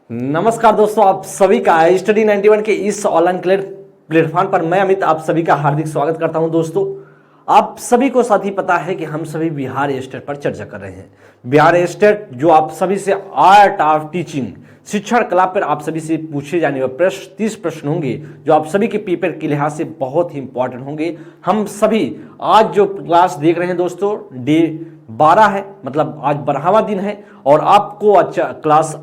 नमस्कार दोस्तों, आप सभी का स्टडी 91 के इस ऑनलाइन प्लेटफॉर्म पर मैं अमित आप सभी का हार्दिक स्वागत करता हूं। दोस्तों, आप सभी को साथ ही पता है कि हम सभी बिहार स्टेट पर चर्चा कर रहे हैं। बिहार स्टेट जो आप सभी से आर्ट ऑफ टीचिंग शिक्षण कला पर आप सभी से पूछे जाने वाले प्रश्न 30 प्रश्न होंगे जो आप सभी के पेपर के लिहाज से बहुत ही इंपॉर्टेंट होंगे। हम सभी आज जो क्लास देख रहे हैं दोस्तों, डे 12 है, मतलब आज 12वां दिन है और आपको अच्छा क्लास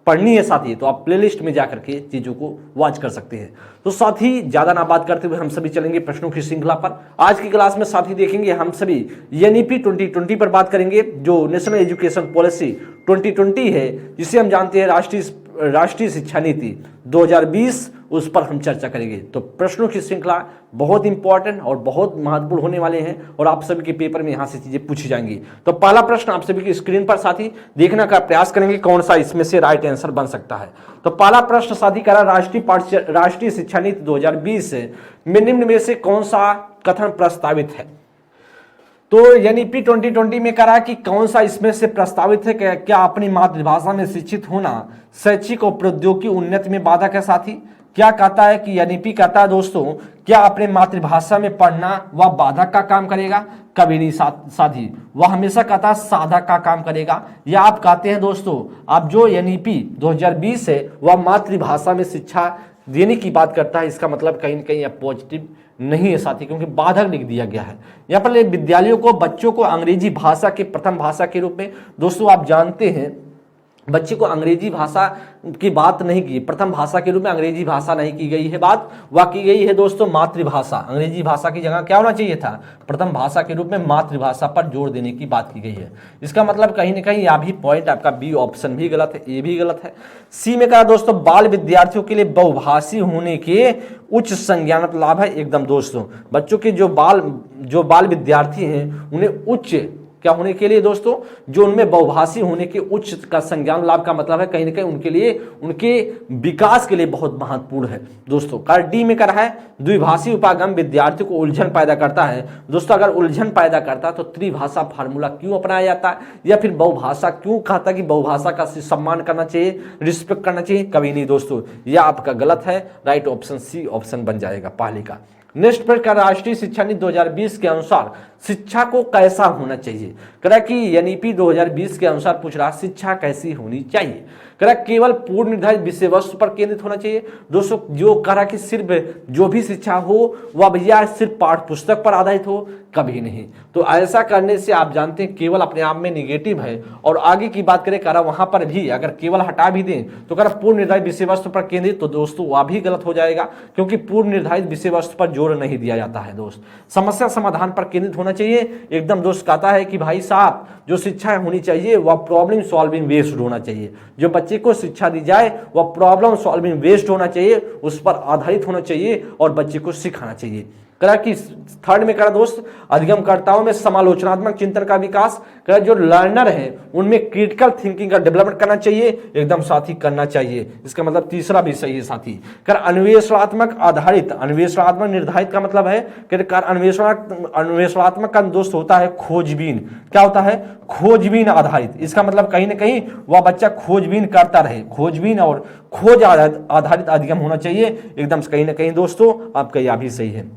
पढ़नी है साथी, तो आप प्लेलिस्ट में जाकर के चीजों को वॉच कर सकते हैं। तो साथी ज्यादा ना बात करते हुए हम सभी चलेंगे प्रश्नों की श्रृंखला पर। आज की क्लास में साथी देखेंगे हम सभी एनईपी 2020 पर बात करेंगे, जो नेशनल एजुकेशन पॉलिसी 2020 है, जिसे हम जानते हैं राष्ट्रीय शिक्षा नीति 2020, उस पर हम चर्चा करेंगे। तो प्रश्नों की श्रृंखला बहुत इंपॉर्टेंट और बहुत महत्वपूर्ण होने वाले हैं और आप सभी के पेपर में यहां से चीजें पूछी जाएंगी। तो पहला प्रश्न आप सभी की स्क्रीन पर साथी देखने का प्रयास करेंगे कौन सा इसमें से राइट आंसर बन सकता है। तो पहला प्रश्न साथी करा राष्ट्रीय शिक्षा नीति 2020 में निम्न में से कौन सा कथन प्रस्तावित है। तो एनईपी 2020 में करा कि कौन सा इसमें से प्रस्तावित है, क्या अपनी मातृभाषा में शिक्षित होना शैक्षिक और प्रौद्योगिकी उन्नति में बाधक है। साथी क्या कहता है कि एनईपी कहता है दोस्तों, क्या अपने मातृभाषा में पढ़ना वह बाधक का काम करेगा? कभी नहीं साथी, वह हमेशा कहता है साधक का काम करेगा। या आप कहते हैं दोस्तों, आप जो एनईपी 2020 है वह मातृभाषा में शिक्षा देने की बात करता है, इसका मतलब कहीं न कहीं पॉजिटिव नहीं है साथी, क्योंकि बाधक लिख दिया गया है। यहाँ पर विद्यालयों को बच्चों को अंग्रेजी भाषा के प्रथम भाषा के रूप में, दोस्तों आप जानते हैं बच्चे को अंग्रेजी भाषा की बात नहीं की, प्रथम भाषा के रूप में अंग्रेजी भाषा नहीं की गई है बात, वह की गई है दोस्तों मातृभाषा। अंग्रेजी भाषा की जगह क्या होना चाहिए था, प्रथम भाषा के रूप में मातृभाषा पर जोर देने की बात की गई है। इसका मतलब कहीं ना कहीं यह भी पॉइंट आपका बी ऑप्शन भी गलत है, ए भी गलत है। सी में कहा दोस्तों, बाल विद्यार्थियों के लिए बहुभाषी होने के उच्च संज्ञानात्मक लाभ है। एकदम दोस्तों, बच्चों के जो बाल विद्यार्थी हैं उन्हें उच्च क्या होने के लिए दोस्तों, जो उनमें बहुभाषी होने के उच्च का संज्ञान लाभ का मतलब है कहीं ना कहीं उनके लिए उनके विकास के लिए बहुत महत्वपूर्ण है। दोस्तों कार्ड डी में कर है, द्विभाषी उपागम विद्यार्थियों को उलझन पैदा करता है। दोस्तों अगर उलझन पैदा करता है तो त्रिभाषा फार्मूला क्यों अपनाया जाता है, या फिर बहुभाषा क्यों कहता है कि बहुभाषा का सम्मान करना चाहिए, रिस्पेक्ट करना चाहिए? कभी नहीं दोस्तों, यह आपका गलत है। राइट ऑप्शन सी ऑप्शन बन जाएगा पहले का। नेक्स्ट पर का राष्ट्रीय शिक्षा नीति 2020 के अनुसार शिक्षा को कैसा होना चाहिए। करा कि एनईपी 2020 के अनुसार पूछ रहा शिक्षा कैसी होनी चाहिए। करा केवल पूर्व निर्धारित विषय वस्तु पर केंद्रित होना चाहिए। दोस्तों जो करा कि सिर्फ जो भी शिक्षा हो वह भैया सिर्फ पाठ्य पुस्तक पर आधारित हो, कभी नहीं। तो ऐसा करने से आप जानते हैं केवल अपने आप में निगेटिव है। और आगे की बात करें करा वहां पर भी अगर केवल हटा भी दें तो करा पूर्व निर्धारित विषय वस्तु पर केंद्रित, तो दोस्तों वह भी गलत हो जाएगा, क्योंकि पूर्व निर्धारित विषय वस्तु पर जोर नहीं दिया जाता है। दोस्त समस्या समाधान पर केंद्रित होना चाहिए। एकदम दोस्त कहता है कि भाई साहब जो शिक्षा होनी चाहिए वह प्रॉब्लम सॉल्विंग बेस्ड होना चाहिए। जो बच्चे को शिक्षा दी जाए वह प्रॉब्लम सॉल्विंग बेस्ड होना चाहिए, उस पर आधारित होना चाहिए और बच्चे को सिखाना चाहिए। करा कि थर्ड में करा दोस्त, अधिगमकर्ताओं में समालोचनात्मक चिंतन का विकास, करा जो लर्नर है उनमें क्रिटिकल थिंकिंग का डेवलपमेंट करना चाहिए। एकदम साथी करना चाहिए, इसका मतलब तीसरा भी सही है साथी। करा अन्वेषणात्मक आधारित, अन्वेषणात्मक निर्धारित का मतलब है कि अन्वेषणात्मक का दोस्त होता है खोजबीन। क्या होता है? खोजबीन आधारित। इसका मतलब कहीं ना कहीं वह बच्चा खोजबीन करता रहे, खोजबीन और खोज आधारित अधिगम होना चाहिए। एकदम कहीं ना कहीं दोस्तों आपका यह भी सही है।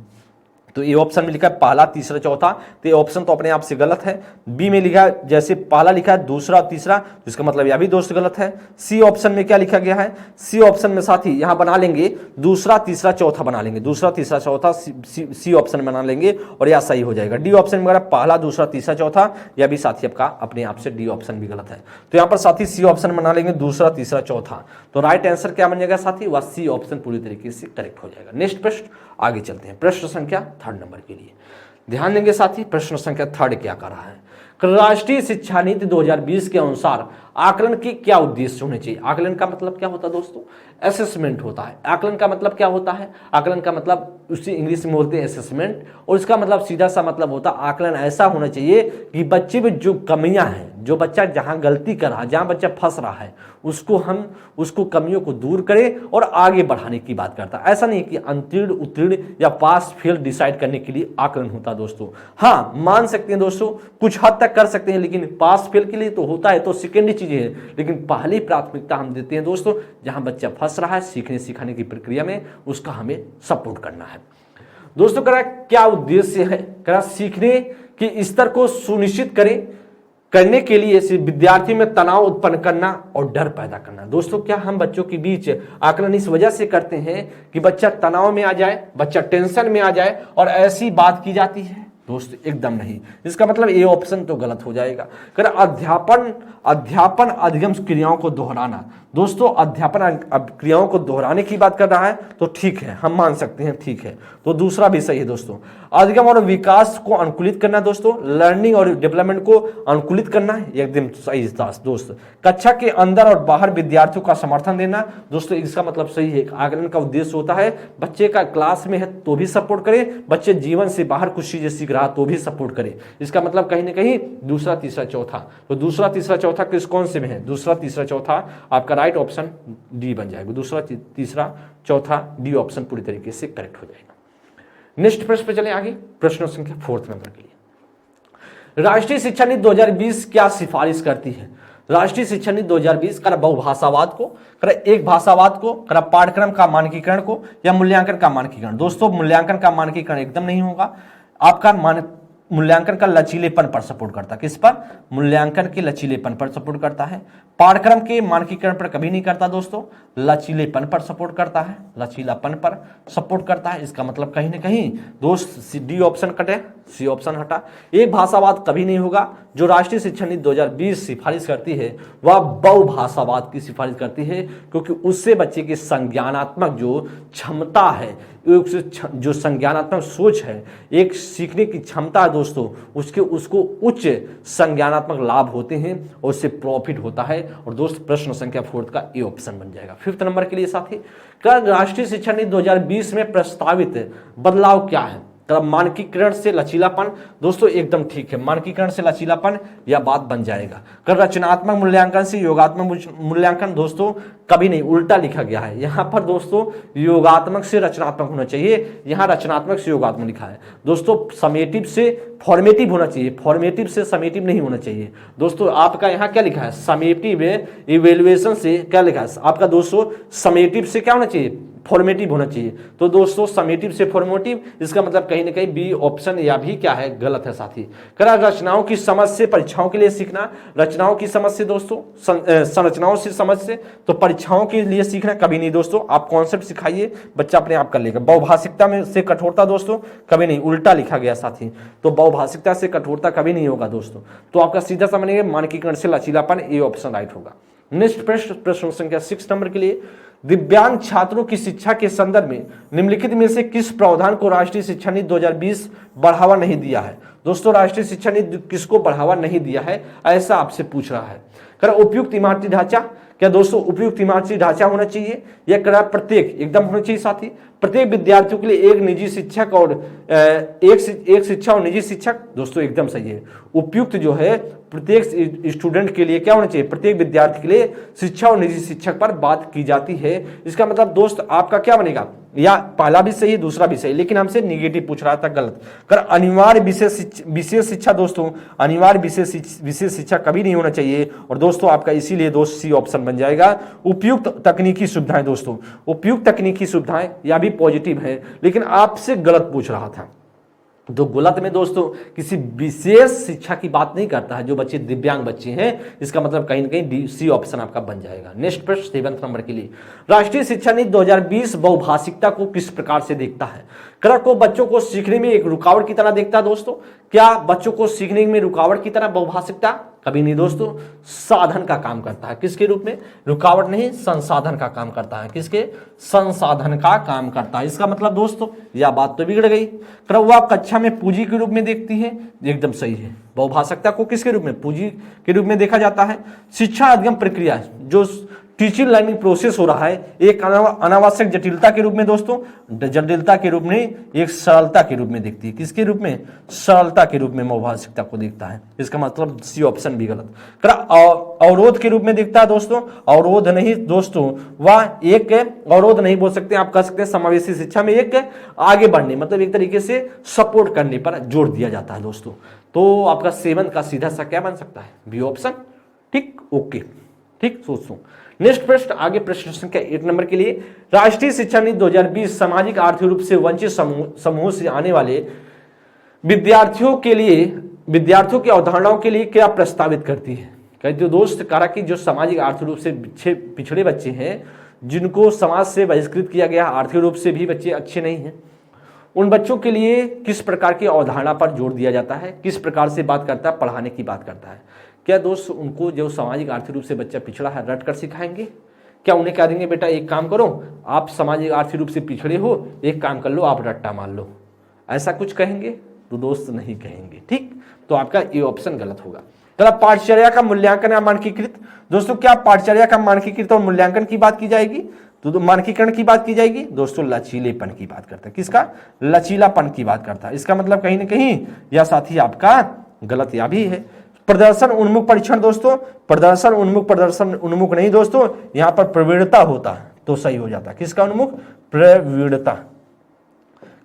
तो ये ऑप्शन में लिखा है पहला तीसरा चौथा, तो ये ऑप्शन तो अपने आप से गलत है। बी में लिखा है जैसे पहला लिखा है दूसरा तीसरा, तो इसका मतलब यह भी दोस्त गलत है। सी ऑप्शन में क्या लिखा गया है, सी ऑप्शन में साथी यहां बना लेंगे दूसरा तीसरा चौथा बना लेंगे, दूसरा तीसरा चौथा सी ऑप्शन बना लेंगे और यह सही हो जाएगा। डी ऑप्शन में पहला दूसरा तीसरा चौथा, यह भी साथी आपका अपने आप से डी ऑप्शन भी गलत है। तो यहाँ पर साथी सी ऑप्शन बना लेंगे दूसरा तीसरा चौथा, तो राइट आंसर क्या बन जाएगा साथी, वह सी ऑप्शन पूरी तरीके से करेक्ट हो जाएगा। नेक्स्ट प्रश्न आगे चलते हैं, प्रश्न संख्या थर्ड नंबर के लिए ध्यान देंगे साथी। प्रश्न संख्या थर्ड क्या कर रहा है, राष्ट्रीय शिक्षा नीति 2020 के अनुसार आकलन के क्या उद्देश्य होने चाहिए। आकलन का मतलब क्या होता है दोस्तों, असेसमेंट होता है। आकलन का मतलब क्या होता है, आकलन का मतलब उसी इंग्लिश में बोलते हैं असेसमेंट, और इसका मतलब सीधा सा मतलब होता है आकलन ऐसा होना चाहिए कि बच्चे में जो कमियां हैं, जो बच्चा जहां गलती कर रहा है, जहां बच्चा फंस रहा है, उसको कमियों को दूर करें और आगे बढ़ाने की बात करता है। ऐसा नहीं कि उत्तीर्ण उत्तीर्ण या पास फेल डिसाइड करने के लिए आकलन होता दोस्तों। हाँ, मान सकते हैं दोस्तों, कुछ हद तक कर सकते हैं, लेकिन पास फेल के लिए तो होता है, तो सेकेंडरी चीजें हैं, लेकिन पहली प्राथमिकता हम देते हैं दोस्तों जहां बच्चा फंस रहा है सीखने सिखाने की प्रक्रिया में, उसका हमें सपोर्ट करना है दोस्तों। करा क्या उद्देश्य है, करा सीखने के स्तर को सुनिश्चित करने के लिए विद्यार्थी में तनाव उत्पन्न करना और डर पैदा करना। दोस्तों क्या हम बच्चों के बीच आकलन इस वजह से करते हैं कि बच्चा तनाव में आ जाए, बच्चा टेंशन में आ जाए और ऐसी बात की जाती है? दोस्तों एकदम नहीं। इसका मतलब ये ऑप्शन तो गलत हो जाएगा। कर अध्यापन अधिगम क्रियाओं को दोहराना। दोस्तों अध्यापन क्रियाओं को दोहराने की बात कर रहा है तो ठीक है, हम मान सकते हैं, ठीक है। तो दूसरा भी सही है दोस्तों। अधिगम और विकास को अनुकूलित करना दोस्तों, लर्निंग और डेवलपमेंट को अनुकूलित करना है, एकदम सही दोस्त। कक्षा के अंदर और बाहर विद्यार्थियों का समर्थन देना। दोस्तों इसका मतलब सही है। आकलन का उद्देश्य होता है बच्चे का क्लास में है तो भी सपोर्ट करे, बच्चे जीवन से बाहर कुछ चीजें सीख रहा तो भी सपोर्ट करे। इसका मतलब कहीं ना कहीं दूसरा तीसरा चौथा। तो दूसरा तीसरा चौथा किस कौन से में है? दूसरा तीसरा चौथा आपका राइट ऑप्शन डी बन जाएगा। दूसरा तीसरा चौथा डी ऑप्शन पूरी तरीके से करेक्ट हो जाएगा। नेक्स्ट प्रश्न पे चले आगे, प्रश्न संख्या 4 नंबर के लिए। राष्ट्रीय शिक्षा नीति 2020 क्या सिफारिश करती है? राष्ट्रीय शिक्षा नीति 2020 करा बहुभाषावाद को, करा एक भाषावाद को, करा पाठ्यक्रम का मानकीकरण को, या मूल्यांकन का मानकीकरण? दोस्तों मूल्यांकन का मानकीकरण एकदम नहीं होगा। आपका मूल्यांकन का लचीलेपन पर सपोर्ट करता है। किस पर? मूल्यांकन के लचीलेपन पर सपोर्ट करता है। पाठ्यक्रम के मानकीकरण पर कभी नहीं करता दोस्तों, लचीलेपन पर सपोर्ट करता है, लचीलापन पर सपोर्ट करता है। इसका मतलब कहीं ना कहीं दोस्त डी ऑप्शन कटे, सी ऑप्शन हटा। एक भाषावाद कभी नहीं होगा। जो राष्ट्रीय शिक्षा नीति 2020 सिफारिश करती है वह बहुभाषावाद की सिफारिश करती है, क्योंकि उससे बच्चे की संज्ञानात्मक जो क्षमता है, जो संज्ञानात्मक सोच है, एक सीखने की क्षमता है दोस्तों, उसको उच्च संज्ञानात्मक लाभ होते हैं और उससे प्रॉफिट होता है। और दोस्त प्रश्न संख्या 4 का ए ऑप्शन बन जाएगा। 5th नंबर के लिए साथी, क्या राष्ट्रीय शिक्षा नीति 2020 में प्रस्तावित बदलाव क्या है? मानकीकरण से लचीलापन। दोस्तों एकदम ठीक है, मानकीकरण से लचीलापन यह बात बन जाएगा। कर रचनात्मक मूल्यांकन से योगात्मक मूल्यांकन? दोस्तों कभी नहीं, उल्टा लिखा गया है यहाँ पर दोस्तों, योगात्मक से रचनात्मक होना चाहिए, यहाँ रचनात्मक से योगात्मक लिखा है। दोस्तों समेटिव से फॉर्मेटिव होना चाहिए, फॉर्मेटिव से समेटिव नहीं होना चाहिए। दोस्तों आपका यहाँ क्या लिखा है? समेटिव इवेल्युएशन से क्या लिखा है आपका दोस्तों? समेटिव से क्या होना चाहिए? फॉर्मेटिव होना चाहिए। तो दोस्तों समेटिव से फॉर्मेटिव, इसका मतलब कहीं ना कहीं बी ऑप्शन या भी क्या है? गलत है साथी। करा रचनाओं की समझ से परीक्षाओं के लिए सीखना। रचनाओं की समझ से दोस्तों, संरचनाओं से समझ से, तो परीक्षाओं के लिए सीखना कभी नहीं दोस्तों। आप कॉन्सेप्ट सिखाइए, बच्चा अपने आप कर लेगा। बहुभाषिकता में से कठोरता दोस्तों कभी नहीं, उल्टा लिखा गया साथी। तो बहुभाषिकता से कठोरता कभी नहीं होगा दोस्तों। तो आपका सीधा समझिए मानकीकरण से लचीलापन, ए ऑप्शन राइट होगा। नेक्स्ट प्रश्न संख्या 6 नंबर के लिए, दिव्यांग छात्रों की शिक्षा के संदर्भ में निम्नलिखित में से किस प्रावधान को राष्ट्रीय शिक्षा नीति 2020 बढ़ावा नहीं दिया है? दोस्तों राष्ट्रीय शिक्षा नीति किसको बढ़ावा नहीं दिया है ऐसा आपसे पूछ रहा है। कर उपयुक्त इमारती ढांचा, क्या दोस्तों उपयुक्त इमारती ढांचा होना चाहिए? या करा प्रत्येक, एकदम होना चाहिए साथी, प्रत्येक विद्यार्थियों के लिए एक निजी शिक्षक और एक शिक्षा और निजी शिक्षक? दोस्तों एकदम सही है। उपयुक्त जो है प्रत्येक स्टूडेंट के लिए क्या होना चाहिए? प्रत्येक विद्यार्थी के लिए शिक्षा और निजी शिक्षक पर बात की जाती है। इसका मतलब दोस्त आपका क्या बनेगा? या पहला भी सही है दूसरा भी सही, लेकिन हमसे निगेटिव पूछ रहा था, गलत। कर अनिवार्य विशेष शिक्षा, दोस्तों अनिवार्य विशेष शिक्षा कभी नहीं होना चाहिए। और दोस्तों आपका इसीलिए दोस्त सी ऑप्शन बन जाएगा। उपयुक्त तकनीकी सुविधाएं, दोस्तों उपयुक्त तकनीकी सुविधाएं या भी पॉजिटिव है, लेकिन आपसे गलत पूछ रहा था। तो गलत में दोस्तों किसी विशेष शिक्षा की बात नहीं करता है। जो बच्चे दिव्यांग बच्चे हैं, इसका मतलब कहीं ना कहीं सी ऑप्शन आपका बन जाएगा। नेक्स्ट प्रश्न 7 नंबर के लिए, राष्ट्रीय शिक्षा नीति 2020 बहुभाषिकता को किस प्रकार से देखता है? करा को बच्चों को सीखने में एक रुकावट की तरह देखता है दोस्तों। क्या बच्चों को सीखने में रुकावट की तरह बहुभाषिकता? कभी नहीं दोस्तों, साधन का काम करता है। किसके रूप में? रुकावट नहीं, संसाधन का काम करता है। किसके? संसाधन का काम करता है। इसका मतलब दोस्तों यह बात तो बिगड़ गई। वह कक्षा में पूंजी के रूप में देखती है, एकदम सही है। बहुभाषिकता को किसके रूप में? पूंजी के रूप में देखा जाता है। शिक्षा अधिगम प्रक्रिया, जो टीचिंग लर्निंग प्रोसेस हो रहा है, एक अनावश्यक जटिलता के रूप में दोस्तों, जटिलता के रूप में, एक सरलता के रूप में दिखती है। किसके रूप में? सरलता के रूप में मौभाषिकता को दिखता है। इसका मतलब सी ऑप्शन भी गलत। अवरोध के रूप में दिखता है दोस्तों, अवरोध नहीं दोस्तों, वह एक अवरोध नहीं बोल सकते, आप कह सकते हैं समावेशी शिक्षा में एक आगे बढ़ने, मतलब एक तरीके से सपोर्ट करने पर जोर दिया जाता है दोस्तों। तो आपका 7 का सीधा सा क्या बन सकता है? B option. ठीक, ओके, ठीक, सोचो। नेक्स्ट प्रश्न, आगे प्रश्न संख्या 8 नंबर के लिए, राष्ट्रीय शिक्षा नीति 2020 सामाजिक आर्थिक रूप से वंचित समूह से आने वाले विद्यार्थियों की अवधारणाओं के लिए क्या प्रस्तावित करती है? कहते हो दोस्त करा कि जो सामाजिक आर्थिक रूप से पिछड़े बच्चे हैं, जिनको समाज से बहिष्कृत किया गया, आर्थिक रूप से भी बच्चे अच्छे नहीं हैं, उन बच्चों के लिए किस प्रकार की अवधारणा पर जोर दिया जाता है, किस प्रकार से बात करता है, पढ़ाने की बात करता है। क्या दोस्त उनको जो सामाजिक आर्थिक रूप से बच्चा पिछड़ा है रट कर सिखाएंगे? क्या उन्हें कह देंगे बेटा एक काम करो, आप सामाजिक आर्थिक रूप से पिछड़े हो, एक काम कर लो, आप रट्टा मान लो, ऐसा कुछ कहेंगे? तो दोस्त नहीं कहेंगे। ठीक, तो आपका ये ऑप्शन गलत होगा। चलो, पाठचर्या का मूल्यांकन या मानकीकृत, दोस्तों क्या पाठचर्या का मानकीकृत और मूल्यांकन की बात की जाएगी? तो मानकीकरण की बात की जाएगी दोस्तों, लचीलेपन की बात करता है। किसका? लचीलापन की बात करता है। इसका मतलब कहीं ना कहीं या साथी आपका गलत या भी है। प्रदर्शन उन्मुख परीक्षण दोस्तों, प्रदर्शन उन्मुख नहीं दोस्तों, यहां पर प्रवीणता होता है तो सही हो जाता है। किसका उन्मुख? प्रवीणता।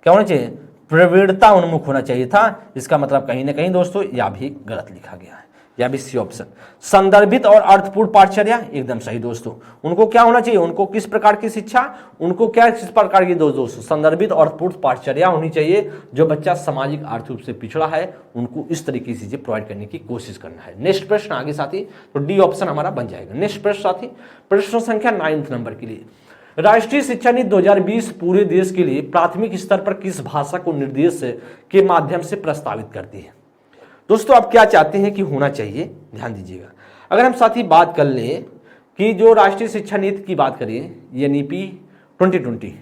क्या होना चाहिए? प्रवीणता उन्मुख होना चाहिए था। इसका मतलब कहीं ना कहीं दोस्तों या भी गलत लिखा गया है, या भी सी ऑप्शन। संदर्भित और अर्थपूर्ण पाठचर्या एकदम सही दोस्तों। उनको क्या होना चाहिए? उनको किस प्रकार की शिक्षा, उनको क्या किस प्रकार की दोस्तों संदर्भित और अर्थपूर्ण पाठचर्या होनी चाहिए। जो बच्चा सामाजिक आर्थिक रूप से पिछड़ा है उनको इस तरीके की चीजें प्रोवाइड करने की कोशिश करना है। नेक्स्ट प्रश्न आगे साथी, तो डी ऑप्शन हमारा बन जाएगा। नेक्स्ट प्रश्न साथी, प्रश्न संख्या 9 नंबर के लिए, राष्ट्रीय शिक्षा नीति 2020 पूरे देश के लिए प्राथमिक स्तर पर किस भाषा को निर्देश के माध्यम से प्रस्तावित करती है? दोस्तों आप क्या चाहते हैं कि होना चाहिए, ध्यान दीजिएगा। अगर हम साथी बात कर लें कि जो राष्ट्रीय शिक्षा नीति की बात करें, एनईपी 2020,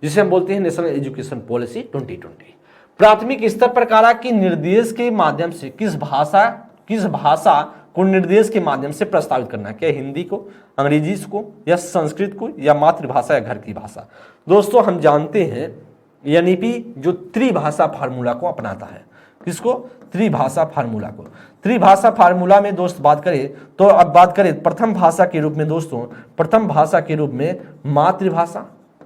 जिसे हम बोलते हैं नेशनल एजुकेशन पॉलिसी 2020, प्राथमिक स्तर पर कहा कि निर्देश के माध्यम से किस भाषा को निर्देश के माध्यम से प्रस्तावित करना है। क्या हिंदी को, अंग्रेजी को, या संस्कृत को, या मातृभाषा या घर की भाषा? दोस्तों हम जानते हैं एनईपी जो त्रिभाषा फार्मूला को अपनाता है। किसको? त्रिभाषा फार्मूला को। त्रिभाषा फार्मूला में दोस्त बात करें तो अब बात करें प्रथम भाषा के रूप में दोस्तों, प्रथम भाषा के रूप में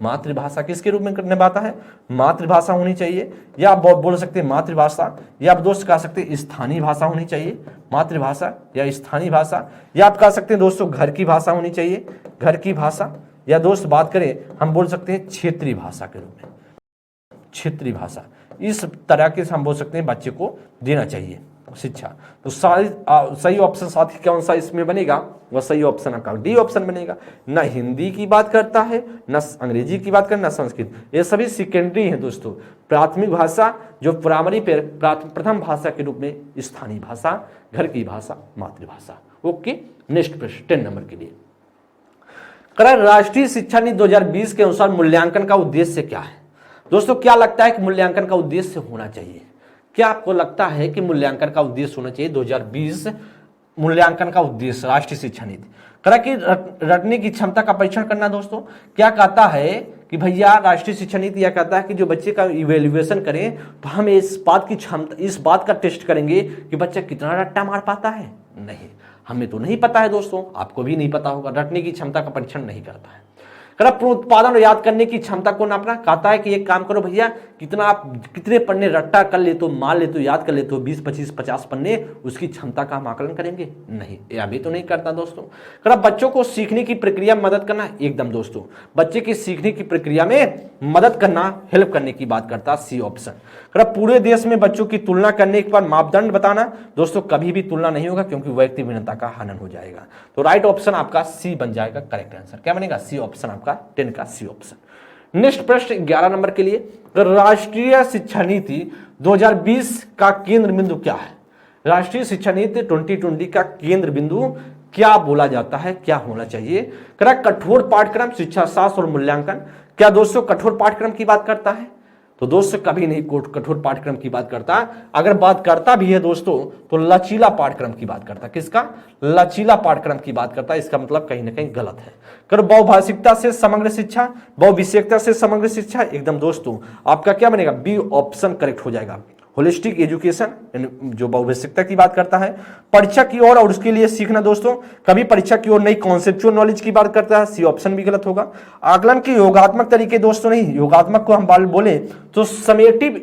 मातृभाषा किसके रूप में निभाता है? मातृभाषा होनी चाहिए, या आप बोल सकते हैं मातृभाषा, या आप दोस्त कह सकते हैं स्थानीय भाषा होनी चाहिए, मातृभाषा या स्थानीय भाषा, या आप कह सकते हैं दोस्तों घर की भाषा होनी चाहिए, घर की भाषा, या दोस्त बात करें हम बोल सकते हैं क्षेत्रीय भाषा के रूप में, क्षेत्रीय भाषा। इस तरह के हम बोल सकते हैं बच्चे को देना चाहिए शिक्षा। तो सही ऑप्शन साथी कौन सा इसमें बनेगा? वह सही ऑप्शन आपका डी ऑप्शन बनेगा। न हिंदी की बात करता है, न अंग्रेजी की बात करता, न संस्कृत, ये सभी सेकेंडरी हैं दोस्तों। प्राथमिक भाषा जो प्राइमरी पे प्रथम भाषा के रूप में स्थानीय भाषा, घर की भाषा, मातृभाषा। ओके, नेक्स्ट प्रश्न 10 नंबर के लिए, राष्ट्रीय शिक्षा नीति 2020 के अनुसार मूल्यांकन का उद्देश्य क्या है? दोस्तों क्या लगता है कि मूल्यांकन का उद्देश्य होना चाहिए? क्या आपको लगता है कि मूल्यांकन का उद्देश्य होना चाहिए? 2020 मूल्यांकन का उद्देश्य राष्ट्रीय शिक्षा नीति करा कि रटने की क्षमता का परीक्षण करना। दोस्तों क्या कहता है कि भैया राष्ट्रीय शिक्षा नीति यह कहता है कि जो बच्चे का इवेल्युएशन करें तो हम इस बात का टेस्ट करेंगे कि बच्चा कितना रट्टा मार पाता है। नहीं, हमें तो नहीं पता है दोस्तों, आपको भी नहीं पता होगा, रटने की क्षमता का परीक्षण नहीं करता है। उत्पादन और याद करने की क्षमता को नापना, कहता है कि एक काम करो भैया, कितने पन्ने रट्टा कर ले तो, मान ले तो, याद कर ले तो 20, 25, 50 पन्ने, उसकी क्षमता का हम आकलन करेंगे? नहीं, यह भी तो नहीं करता दोस्तों। बच्चों को सीखने की प्रक्रिया में मदद करना, एकदम दोस्तों बच्चे की सीखने की प्रक्रिया में मदद करना, हेल्प करने की बात करता, सी ऑप्शन। पूरे देश में बच्चों की तुलना करने के बाद मापदंड बताना, दोस्तों कभी भी तुलना नहीं होगा क्योंकि व्यक्ति भिन्नता का हनन हो जाएगा। तो राइट ऑप्शन आपका सी बन जाएगा करेक्ट आंसर। क्या बनेगा? सी ऑप्शन आपका 10 का सी ऑप्शन। नेक्स्ट प्रश्न 11 नंबर के लिए, राष्ट्रीय शिक्षा नीति 2020 का केंद्र बिंदु क्या है? राष्ट्रीय शिक्षा नीति 2020 का केंद्र बिंदु क्या बोला जाता है, क्या होना चाहिए? कठोर पाठ्यक्रम, शिक्षा शास्त्र और मूल्यांकन। क्या दोस्तों कठोर पाठ्यक्रम की बात करता है? तो दोस्त कभी नहीं कठोर पाठ्यक्रम की बात करता। अगर बात करता भी है दोस्तों तो लचीला पाठ्यक्रम की बात करता। किसका? लचीला पाठ्यक्रम की बात करता। इसका मतलब कहीं ना कहीं गलत है। कर बहुभाषिकता से समग्र शिक्षा, बहुविषयकता से समग्र शिक्षा, एकदम दोस्तों आपका क्या बनेगा? बी ऑप्शन करेक्ट हो जाएगा। होलिस्टिक एजुकेशन जो बहुभाषिकता की बात करता है, परीक्षा की ओर और उसके लिए सीखना दोस्तों, कभी परीक्षा की ओर नई कॉन्सेप्चुअल नॉलेज की बात करता है, सी ऑप्शन भी गलत होगा। आकलन के योगात्मक तरीके दोस्तों नहीं, योगात्मक को हम बोले तो समेटिव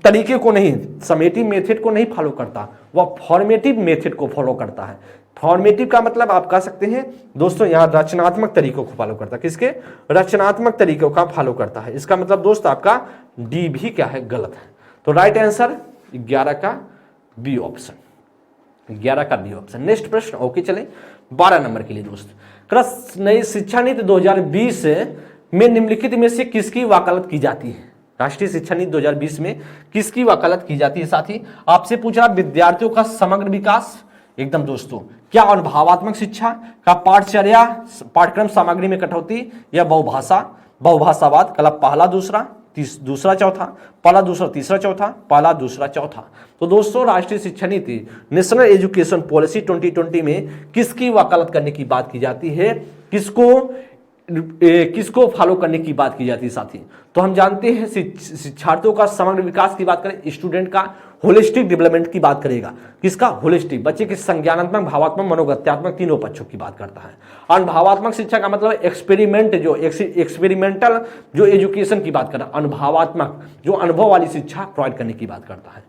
तरीके को नहीं, समेटिव मेथड को नहीं फॉलो करता, वह फॉर्मेटिव मेथड को फॉलो करता है। फॉर्मेटिव का मतलब आप कह सकते हैं दोस्तों यहां रचनात्मक तरीकों को फॉलो करता है। किसके? रचनात्मक तरीकों का फॉलो करता है। इसका मतलब दोस्त आपका डी भी क्या है? गलत है। तो राइट आंसर 11 का बी ऑप्शन, 11 का बी ऑप्शन। नेक्स्ट प्रश्न ओके चले 12 नंबर के लिए दोस्त, नई शिक्षा नीति 2020 में निम्नलिखित में से किसकी वकालत की जाती है? राष्ट्रीय शिक्षा नीति 2020 में किसकी वकालत की जाती है? साथी आपसे पूछा विद्यार्थियों का समग्र विकास, एकदम दोस्तों क्या अनुभवात्मक शिक्षा का पाठचर्या पाठ्यक्रम सामग्री में कटौती या बहुभाषावाद, कल पहला दूसरा चौथा, पहला दूसरा तीसरा चौथा, पहला दूसरा चौथा। तो दोस्तों राष्ट्रीय शिक्षा नीति नेशनल एजुकेशन पॉलिसी 2020 में किसकी वकालत करने की बात की जाती है? किसको फॉलो करने की बात की जाती है साथी? तो हम जानते हैं शिक्षार्थियों का समग्र विकास की बात करें, स्टूडेंट का होलिस्टिक डेवलपमेंट की बात करेगा। किसका? होलिस्टिक, बच्चे के संज्ञानात्मक, भावात्मक, मनोगत्यात्मक तीनों पक्षों की बात करता है। अनुभवात्मक शिक्षा का मतलब एक्सपेरिमेंटल जो एजुकेशन की बात कर रहा है, अनुभवात्मक जो अनुभव वाली शिक्षा प्रोवाइड करने की बात करता है।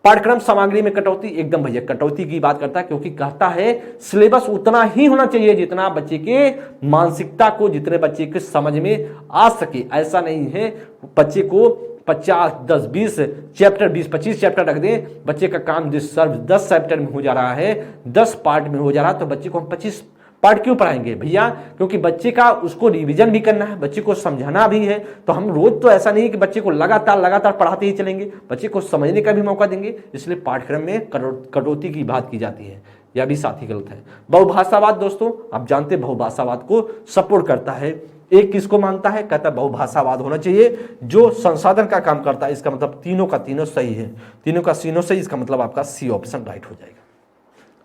पाठ्यक्रम सामग्री में कटौती, एकदम भैया कटौती की बात करता है, क्योंकि कहता है सिलेबस उतना ही होना चाहिए जितना बच्चे के मानसिकता को, जितने बच्चे के समझ में आ सके। ऐसा नहीं है बच्चे को 50, 10, 20 चैप्टर, 20, 25 चैप्टर रख दें, बच्चे का काम 10 चैप्टर में हो जा रहा है, 10 पार्ट में हो जा रहा है, तो बच्चे को हम 25 पार्ट क्यों पढ़ाएंगे भैया? क्योंकि बच्चे का उसको रिवीजन भी करना है, बच्चे को समझाना भी है। तो हम रोज तो ऐसा नहीं कि बच्चे को लगातार पढ़ाते ही चलेंगे, बच्चे को समझने का भी मौका देंगे। इसलिए पाठ्यक्रम में कटौती की बात की जाती है, यह भी साथी गलत है। बहुभाषावाद दोस्तों आप जानते हैं बहुभाषावाद को सपोर्ट करता है। एक किसको मानता है? कहता है बहुभाषावाद होना चाहिए जो संसाधन का काम करता है। इसका मतलब तीनों का तीनों सही है, तीनों का तीनों सही। इसका मतलब आपका सी ऑप्शन राइट हो जाएगा।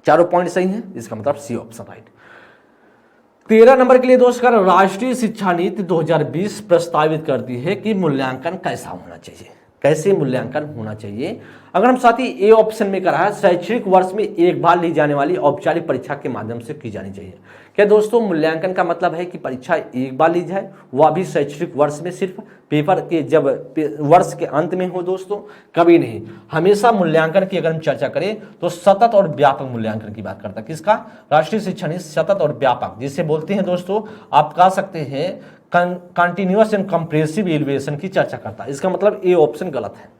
चारों पॉइंट सही है, इसका मतलब सी ऑप्शन राइट। 13 नंबर के लिए दोस्त कर, राष्ट्रीय शिक्षा नीति 2020 प्रस्तावित करती है कि मूल्यांकन कैसा होना चाहिए? कैसे मूल्यांकन होना चाहिए? अगर हम साथी ए ऑप्शन में करा है, शैक्षणिक वर्ष में एक बार ली जाने वाली औपचारिक परीक्षा के माध्यम से की जानी चाहिए। क्या दोस्तों मूल्यांकन का मतलब है कि परीक्षा एक बार ली जाए, वह भी शैक्षणिक वर्ष में, सिर्फ पेपर के जब वर्ष के अंत में हो दोस्तों? कभी नहीं। हमेशा मूल्यांकन की अगर हम चर्चा करें तो सतत और व्यापक मूल्यांकन की बात करता है। किसका? राष्ट्रीय शिक्षा नीति सतत और व्यापक, जिसे बोलते हैं दोस्तों आप कह सकते हैं कंटिन्यूअस एंड कंप्रेसिव इवैल्यूएशन की चर्चा करता है। इसका मतलब ए ऑप्शन गलत है।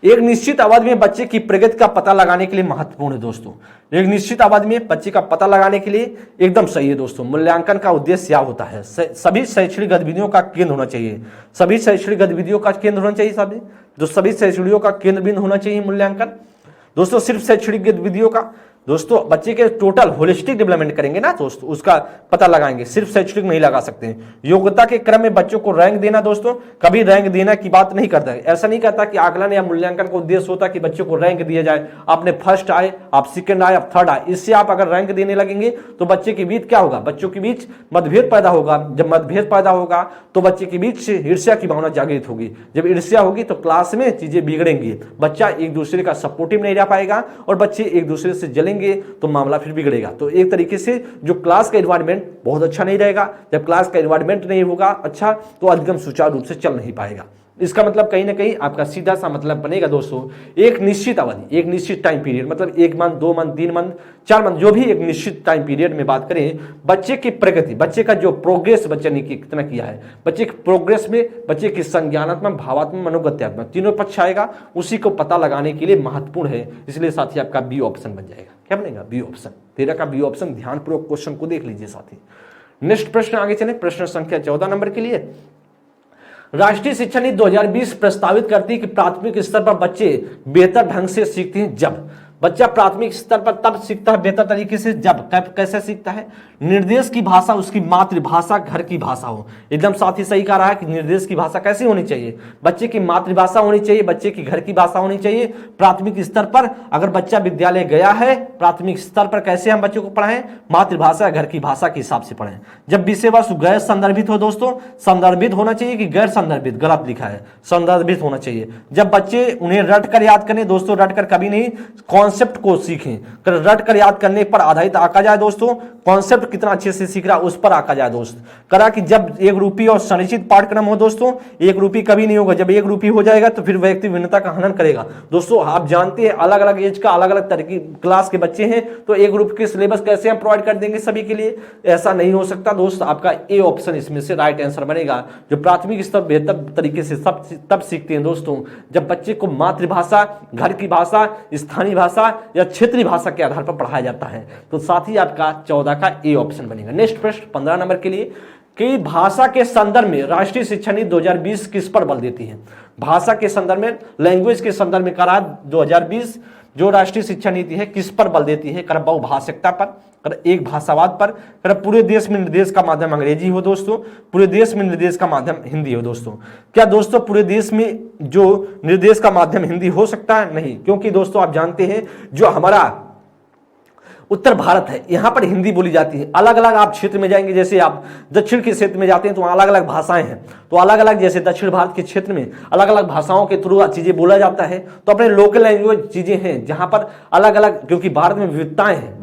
एक निश्चित अवधि में बच्चे की प्रगति का पता लगाने के लिए महत्वपूर्ण है दोस्तों। एक निश्चित अवधि में बच्चे का पता लगाने के लिए एकदम सही है दोस्तों। मूल्यांकन का उद्देश्य क्या होता है? सभी शैक्षणिक गतिविधियों का केंद्र होना चाहिए, सभी शैक्षणिक गतिविधियों का केंद्र होना चाहिए, सभी शैक्षणिकों का केंद्र बिंदु होना चाहिए मूल्यांकन दोस्तों। सिर्फ शैक्षणिक गतिविधियों का दोस्तों बच्चे के टोटल होलिस्टिक डेवलपमेंट करेंगे ना दोस्तों, उसका पता लगाएंगे, सिर्फ शैक्षणिक नहीं लगा सकते हैं। योग्यता के क्रम में बच्चों को रैंक देना दोस्तों, कभी रैंक देना की बात नहीं करता है। ऐसा नहीं कहता कि आकलन या मूल्यांकन का उद्देश्य होता कि बच्चों को रैंक दिया जाए, आपने फर्स्ट आए, आप सेकंड आए, आप थर्ड आए, इससे आप अगर रैंक देने लगेंगे तो बच्चे के बीच क्या होगा? बच्चों के बीच मतभेद पैदा होगा। जब मतभेद पैदा होगा तो बच्चे के बीच ईर्ष्या की भावना जागृत होगी। जब ईर्ष्या होगी तो क्लास में चीजें बिगड़ेंगी, बच्चा एक दूसरे का सपोर्टिव नहीं रह पाएगा और बच्चे एक दूसरे से जलेंगे तो मामला फिर बिगड़ेगा। तो एक तरीके से जो क्लास का एनवायरनमेंट बहुत अच्छा नहीं रहेगा। जब क्लास का एनवायरनमेंट नहीं होगा अच्छा तो अधिगम सुचारू रूप से चल नहीं पाएगा। इसका मतलब कहीं ना कहीं आपका सीधा सा मतलब बनेगा दोस्तों, एक निश्चित अवधि, एक निश्चित टाइम पीरियड, मतलब 1 मंथ, 2 मंथ, 3 मंथ, 4 मंथ, जो भी एक निश्चित टाइम पीरियड में बात करें, बच्चे की प्रगति, बच्चे का जो प्रोग्रेस बच्चे ने कितना किया है, बच्चे के प्रोग्रेस में बच्चे की संज्ञानात्मक, भावात्मक, मनोगत्यात्मक तीनों पक्ष आएगा, उसी को पता लगाने के लिए महत्वपूर्ण है। इसलिए साथी आपका बी ऑप्शन बन जाएगा। क्या बनेगा? B option. 13 का बी ऑप्शन। ध्यानपूर्वक क्वेश्चन को देख लीजिए साथी। नेक्स्ट प्रश्न आगे चले, प्रश्न संख्या 14 नंबर के लिए। राष्ट्रीय शिक्षा नीति 2020 प्रस्तावित करती है कि प्राथमिक स्तर पर बच्चे बेहतर ढंग से सीखते हैं जब बच्चा प्राथमिक स्तर पर तब सीखता है बेहतर तरीके से जब कैसे सीखता है, निर्देश की भाषा उसकी मातृभाषा घर की भाषा हो। एकदम साथ ही सही कह रहा है कि निर्देश की भाषा कैसी होनी चाहिए, बच्चे की मातृभाषा होनी चाहिए, बच्चे की घर की भाषा होनी चाहिए। प्राथमिक स्तर पर अगर बच्चा विद्यालय गया है, प्राथमिक स्तर पर कैसे हम बच्चों को पढ़ाएं, मातृभाषा घर की भाषा के हिसाब से पढ़ें। जब विषय वस्तु गैर संदर्भित हो दोस्तों, संदर्भित होना चाहिए कि गैर संदर्भित, गलत लिखा है, संदर्भित होना चाहिए। जब बच्चे उन्हें रट कर याद करें दोस्तों, रट कर कभी नहीं, कॉन्सेप्ट को सीखें, रट कर याद करने पर आधारित आका जाए दोस्तों, कॉन्सेप्ट कितना अच्छे से सीख रहा उस पर आका जाए दोस्त। करा कि जब एक रूपी और संरचित पाठ्यक्रम हो दोस्तों, एक रूपी कभी नहीं होगा, जब एक रूपी हो जाएगा तो फिर व्यक्ति भिन्नता का हनन करेगा। दोस्तों आप जानते हैं अलग अलग एज का अलग अलग तरह की क्लास के बच्चे हैं, तो एक ग्रुप के सिलेबस कैसे हम प्रोवाइड कर देंगे सभी के लिए, ऐसा नहीं हो सकता दोस्त। आपका ए ऑप्शन इसमें से राइट आंसर बनेगा। जो प्राथमिक स्तर बेहतर तरीके से सब तब सीखते हैं दोस्तों जब बच्चे को मातृभाषा, घर की भाषा, स्थानीय भाषा या क्षेत्रीय भाषा के आधार पर पढ़ाया जाता है। तो साथ ही आपका 14 का ए ऑप्शन बनेगा। नेक्स्ट प्रश्न 15 नंबर के लिए कि भाषा के संदर्भ में राष्ट्रीय शिक्षा नीति 2020 किस पर बल देती है। भाषा के संदर्भ में, लैंग्वेज के संदर्भ में करा 2020 जो राष्ट्रीय शिक्षा नीति है किस पर बल देती है, कर बहुभाषिकता पर, कर एक भाषावाद पर, कर पूरे देश में निर्देश का माध्यम अंग्रेजी हो दोस्तों, पूरे देश में निर्देश का माध्यम हिंदी हो दोस्तों। क्या दोस्तों पूरे देश में जो निर्देश का माध्यम हिंदी हो सकता है? नहीं, क्योंकि दोस्तों आप जानते हैं जो हमारा उत्तर भारत है यहाँ पर हिंदी बोली जाती है। अलग अलग आप क्षेत्र में जाएंगे, जैसे आप दक्षिण के क्षेत्र में जाते हैं तो अलग अलग भाषाएं हैं, तो अलग अलग जैसे दक्षिण भारत के क्षेत्र में अलग अलग भाषाओं के थ्रू चीजें बोला जाता है। तो अपने लोकल लैंग्वेज चीजें हैं जहां पर अलग अलग, क्योंकि भारत में विविधताएं हैं।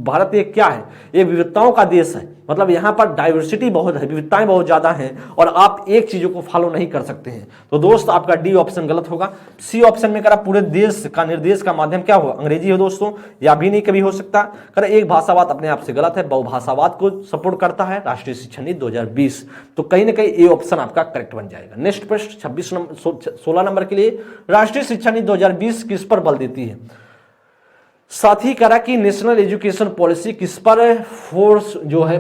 भारत एक क्या है, ये विविधताओं का देश है, मतलब यहाँ पर डाइवर्सिटी बहुत है, विविधताएं बहुत ज्यादा हैं और आप एक चीजों को फॉलो नहीं कर सकते हैं। तो दोस्त आपका डी ऑप्शन गलत होगा। सी ऑप्शन में करा पूरे देश का निर्देश का माध्यम क्या हो, अंग्रेजी हो दोस्तों, या भी नहीं कभी हो सकता। करा एक भाषावाद अपने आप से गलत है, बहुभाषावाद को सपोर्ट करता है राष्ट्रीय शिक्षा नीति 2020। तो कहीं ना कहीं ए ऑप्शन आपका करेक्ट बन जाएगा। नेक्स्ट प्रश्न 16 नंबर के लिए राष्ट्रीय शिक्षा नीति 2020 किस पर बल देती है। साथ ही करा कि नेशनल एजुकेशन पॉलिसी किस पर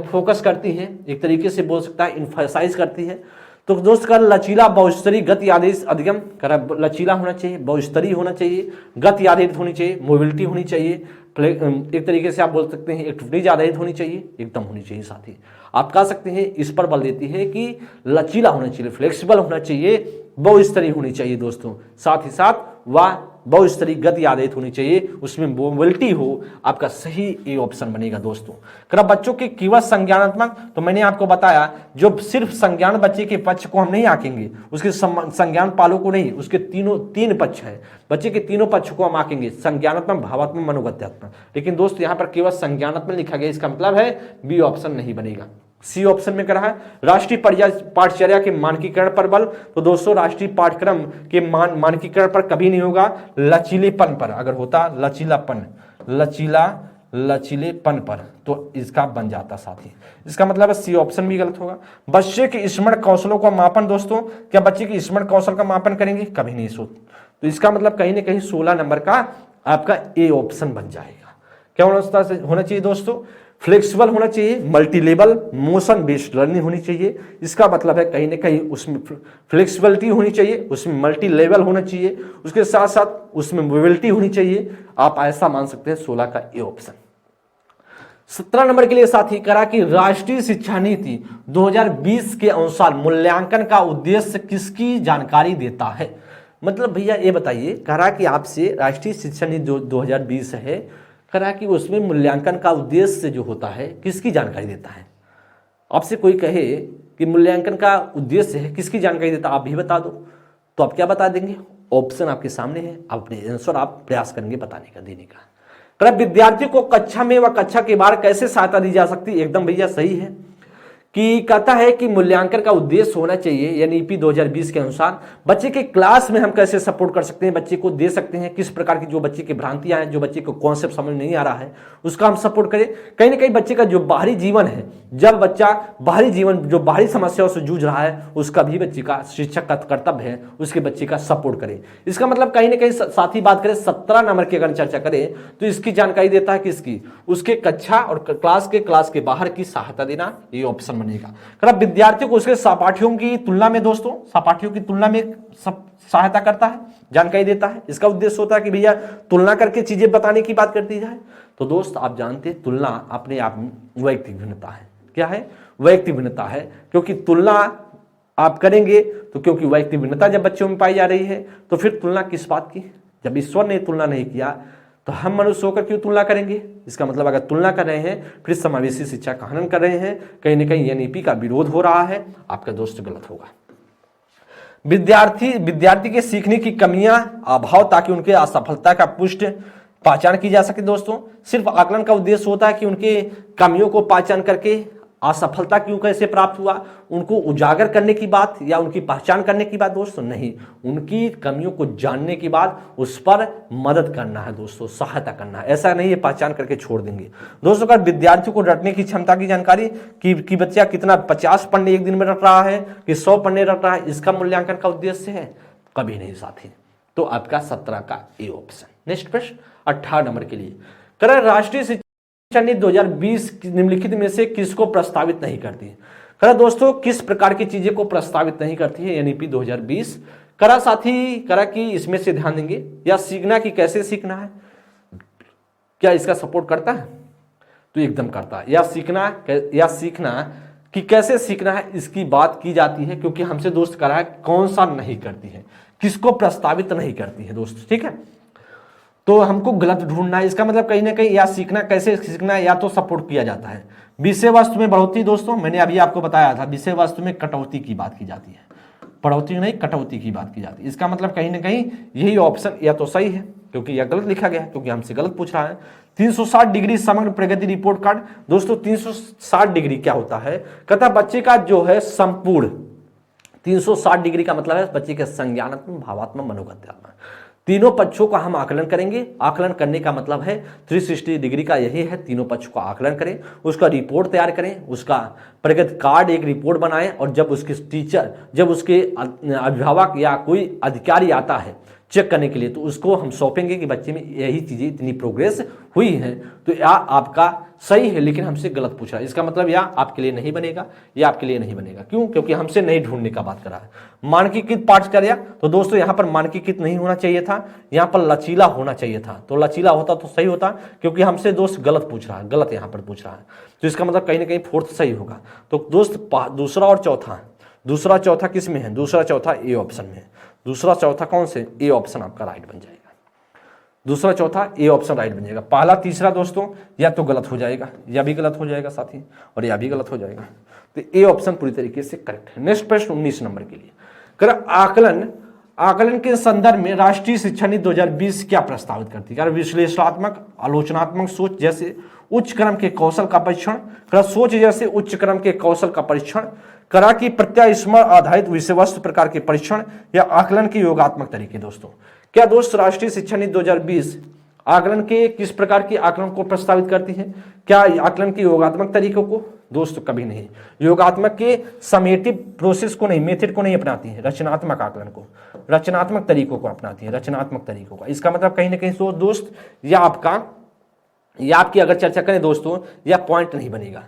फोकस करती है, एक तरीके से बोल सकता है इन्फोसाइज करती है। तो दोस्त का लचीला बहुस्तरीय गति आदेश अधिगम, करा लचीला होना चाहिए, बहुस्तरीय होना चाहिए, गति आधारित होनी चाहिए, मोबिलिटी होनी चाहिए, एक तरीके से आप बोल सकते हैं एक्टिविटीज आधारित होनी चाहिए, एकदम होनी चाहिए। साथ ही आप कह सकते हैं इस पर बल देती है कि लचीला होना चाहिए, फ्लेक्सिबल होना चाहिए, बहुस्तरीय होनी चाहिए दोस्तों। साथ ही साथ वह बहुस्तरीय गति आधारित होनी चाहिए, उसमें मोबिलिटी हो, आपका सही ए ऑप्शन बनेगा दोस्तों। करा बच्चों के केवल संज्ञानात्मक, तो मैंने आपको बताया जो सिर्फ संज्ञान बच्चे के पक्ष को हम नहीं आंकेंगे, उसके संज्ञान पालों को नहीं, उसके तीन पक्ष है, बच्चे के तीनों पक्ष को हम आंकेंगे, संज्ञानात्मक, भावात्मक, मनोगत्यात्मक। लेकिन दोस्त यहाँ पर केवल संज्ञानात्मक लिखा गया, इसका मतलब है बी ऑप्शन नहीं बनेगा। सी ऑप्शन में करा है राष्ट्रीय पाठ्यचर्या के मानकीकरण पर बल, तो दोस्तों राष्ट्रीय पाठ्यक्रम के मानकीकरण पर कभी नहीं होगा, लचीलेपन पर अगर होता, लचीलेपन पर तो इसका बन जाता। साथ ही इसका मतलब है सी ऑप्शन भी गलत होगा। बच्चे के स्मरण कौशलों का मापन, दोस्तों क्या बच्चे के स्मरण कौशल का मापन करेंगे? कभी नहीं सोच, तो इसका मतलब कहीं ना कहीं 16 नंबर का आपका ए ऑप्शन बन जाएगा। क्या होना चाहिए दोस्तों? फ्लेक्सिबल होना चाहिए, multi level motion based learning होनी चाहिए। इसका मतलब है कहीं ना कहीं उसमें फ्लेक्सिबिलिटी होनी चाहिए, उसमें मल्टी लेवल होना चाहिए, उसके साथ साथ उसमें मोबिलिटी होनी चाहिए। आप ऐसा मान सकते हैं 16 का ए ऑप्शन। 17 नंबर के लिए साथी करा कि राष्ट्रीय शिक्षा नीति 2020 के अनुसार मूल्यांकन का उद्देश्य किसकी जानकारी देता है। मतलब भैया ये बताइए, करा कि आपसे राष्ट्रीय शिक्षा नीति 2020 है, करा कि उसमें मूल्यांकन का उद्देश्य जो होता है किसकी जानकारी देता है। आपसे कोई कहे कि मूल्यांकन का उद्देश्य है किसकी जानकारी देता, आप भी बता दो, तो आप क्या बता देंगे? ऑप्शन आपके सामने है, आप अपने आंसर आप प्रयास करेंगे बताने का, देने का। करा विद्यार्थियों को कक्षा में व कक्षा के बाहर कैसे सहायता दी जा सकती है। एकदम भैया सही है कि कहता है कि मूल्यांकन का उद्देश्य होना चाहिए, यानी ईपी 2020 के अनुसार बच्चे के क्लास में हम कैसे सपोर्ट कर सकते हैं, बच्चे को दे सकते हैं, किस प्रकार की जो बच्चे की भ्रांतियां हैं, जो बच्चे को कॉन्सेप्ट समझ नहीं आ रहा है उसका हम सपोर्ट करें। कहीं ना कहीं बच्चे का जो बाहरी जीवन है, जब बच्चा बाहरी जीवन जो बाहरी समस्याओं से जूझ रहा है, उसका भी बच्चे का शिक्षक का कर्तव्य है उसके बच्चे का सपोर्ट करें। इसका मतलब कहीं ना कहीं साथ ही बात करें 17 नंबर की अगर चर्चा करें तो इसकी जानकारी देता है किसकी, उसके कक्षा और क्लास के बाहर की सहायता देना, ये ऑप्शन बनेगा। करा विद्यार्थियों को उसके सहपाठियों की तुलना में दोस्तों, सहपाठियों की तुलना में सब सहायता करता है, जानकारी देता है। इसका उद्देश्य होता है कि भैया तुलना करके चीजें बताने की बात करती जाए। तो दोस्त आप जानते हैं तुलना अपने आप में वैयक्तिक भिन्नता है। क्या है? वैयक्तिक भिन्नता है, क्योंकि तुलना आप करेंगे तो क्योंकि वैयक्तिक भिन्नता जब बच्चों में पाई जा रही है तो फिर तुलना किस बात की? जब ईश्वर ने तुलना नहीं किया तो हम मनुष्य होकर क्यों तुलना करेंगे? इसका मतलब अगर तुलना कर रहे हैं फिर समावेशी शिक्षा का हनन कर रहे हैं, कहीं ना कहीं एनईपी का विरोध हो रहा है, आपका दोस्त गलत होगा। विद्यार्थी के सीखने की कमियां अभाव ताकि उनके असफलता का पुष्ट पहचान की जा सके। दोस्तों सिर्फ आकलन का उद्देश्य होता है कि उनके कमियों को पहचान करके असफलता क्यों कैसे प्राप्त हुआ उनको उजागर करने की बात या उनकी पहचान करने की बात दोस्तों नहीं, उनकी कमियों को जानने के बाद उस पर मदद करना है दोस्तों, सहायता करना है। ऐसा नहीं है पहचान करके छोड़ देंगे। दोस्तों अगर विद्यार्थियों को रटने की क्षमता की जानकारी कि बच्चा कितना 50 पन्ने एक दिन में रट रहा है कि 100 पन्ने रट रहा है, इसका मूल्यांकन का उद्देश्य है? कभी नहीं साथी। तो आपका 17 का ए ऑप्शन। नेक्स्ट प्रश्न 18 नंबर के लिए, करें राष्ट्रीय शिक्षा नीति 2020 निम्नलिखित में से किसको प्रस्तावित नहीं करती है? करा दोस्तों किस प्रकार की चीजें को प्रस्तावित नहीं करती है एनईपी 2020? करा साथी, करा कि इसमें से ध्यान देंगे या सीखना कि कैसे सीखना है, क्या इसका सपोर्ट करता है? तो एकदम करता है। या सीखना कि कैसे सीखना है इसकी बात की जाती है, क्योंकि हमसे दोस्त करा है कौन सा नहीं करती है, किसको प्रस्तावित नहीं करती है दोस्त, ठीक है। तो हमको गलत ढूंढना है, इसका मतलब कहीं ना कहीं या सीखना कैसे सीखना है या तो सपोर्ट किया जाता है। विषय वस्तु में बढ़ोतरी दोस्तों मैंने अभी आपको बताया था, विषय वस्तु में कटौती की बात की जाती है, बढ़ोतरी नहीं कटौती की बात की जाती है। इसका मतलब कहीं ना कहीं यही ऑप्शन या तो सही है, क्योंकि यह गलत लिखा गया है, क्योंकि हमसे गलत पूछ रहा है। 360 डिग्री समग्र प्रगति रिपोर्ट कार्ड दोस्तों 360 डिग्री क्या होता है? कहता बच्चे का जो है संपूर्ण 360 डिग्री का मतलब है बच्चे के संज्ञानात्मक, भावात्मक, मनोगत्यात्मक तीनों पक्षों का हम आकलन करेंगे। आकलन करने का मतलब है 360 डिग्री का यही है, तीनों पक्षों का आकलन करें, उसका रिपोर्ट तैयार करें, उसका प्रगति कार्ड एक रिपोर्ट बनाएं, और जब उसके टीचर, जब उसके अभिभावक या कोई अधिकारी आता है चेक करने के लिए तो उसको हम सौंपेंगे कि बच्चे में यही चीजें इतनी प्रोग्रेस हुई है। तो या आपका सही है लेकिन हमसे गलत पूछ रहा है, इसका मतलब या आपके लिए नहीं बनेगा या आपके लिए नहीं बनेगा। क्यों? क्योंकि हमसे नहीं ढूंढने का बात करा है। मानकीकृत पाठ्यचर्या तो दोस्तों यहाँ पर मानकीकृत नहीं होना चाहिए था, यहाँ पर लचीला होना चाहिए था। तो लचीला होता तो सही होता, क्योंकि हमसे दोस्त गलत पूछ रहा है, गलत यहाँ पर पूछ रहा है, तो इसका मतलब कहीं ना कहीं फोर्थ सही होगा। तो दोस्त दूसरा और चौथा किस में है? दूसरा चौथा ए ऑप्शन में है। दूसरा चौथा कौन से? ए ऑप्शन आपका राइट बन जाएगा। दूसरा चौथा ए ऑप्शन राइट बन जाएगा। पहला तीसरा दोस्तों या तो गलत हो जाएगा, या भी गलत हो जाएगा साथी, और या भी गलत हो जाएगा। तो ए ऑप्शन पूरी तरीके से करेक्ट है। नेक्स्ट प्रश्न 19 नंबर के लिए, कर आकलन के संदर्भ में राष्ट्रीय शिक्षा नीति 2020 क्या प्रस्तावित करती है? विश्लेषणात्मक, आलोचनात्मक सोच जैसे उच्च क्रम के कौशल का परीक्षण, सोच जैसे उच्च क्रम के कौशल का परीक्षण, करा की प्रत्यास्मरण आधारित विषय वस्तु प्रकार के परीक्षण, या आकलन के योगात्मक तरीके। दोस्तों क्या दोस्त राष्ट्रीय शिक्षा नीति 2020 आकलन के किस प्रकार की आकलन को प्रस्तावित करती है? क्या आकलन के योगात्मक तरीकों को? दोस्तों कभी नहीं। योगात्मक के समेटिव प्रोसेस को नहीं, मेथड को नहीं अपनाती है, रचनात्मक आकलन को, रचनात्मक तरीकों को अपनाती है, रचनात्मक तरीकों का। इसका मतलब कहीं ना कहीं दोस्त या आपकी अगर चर्चा करें दोस्तों या पॉइंट नहीं बनेगा।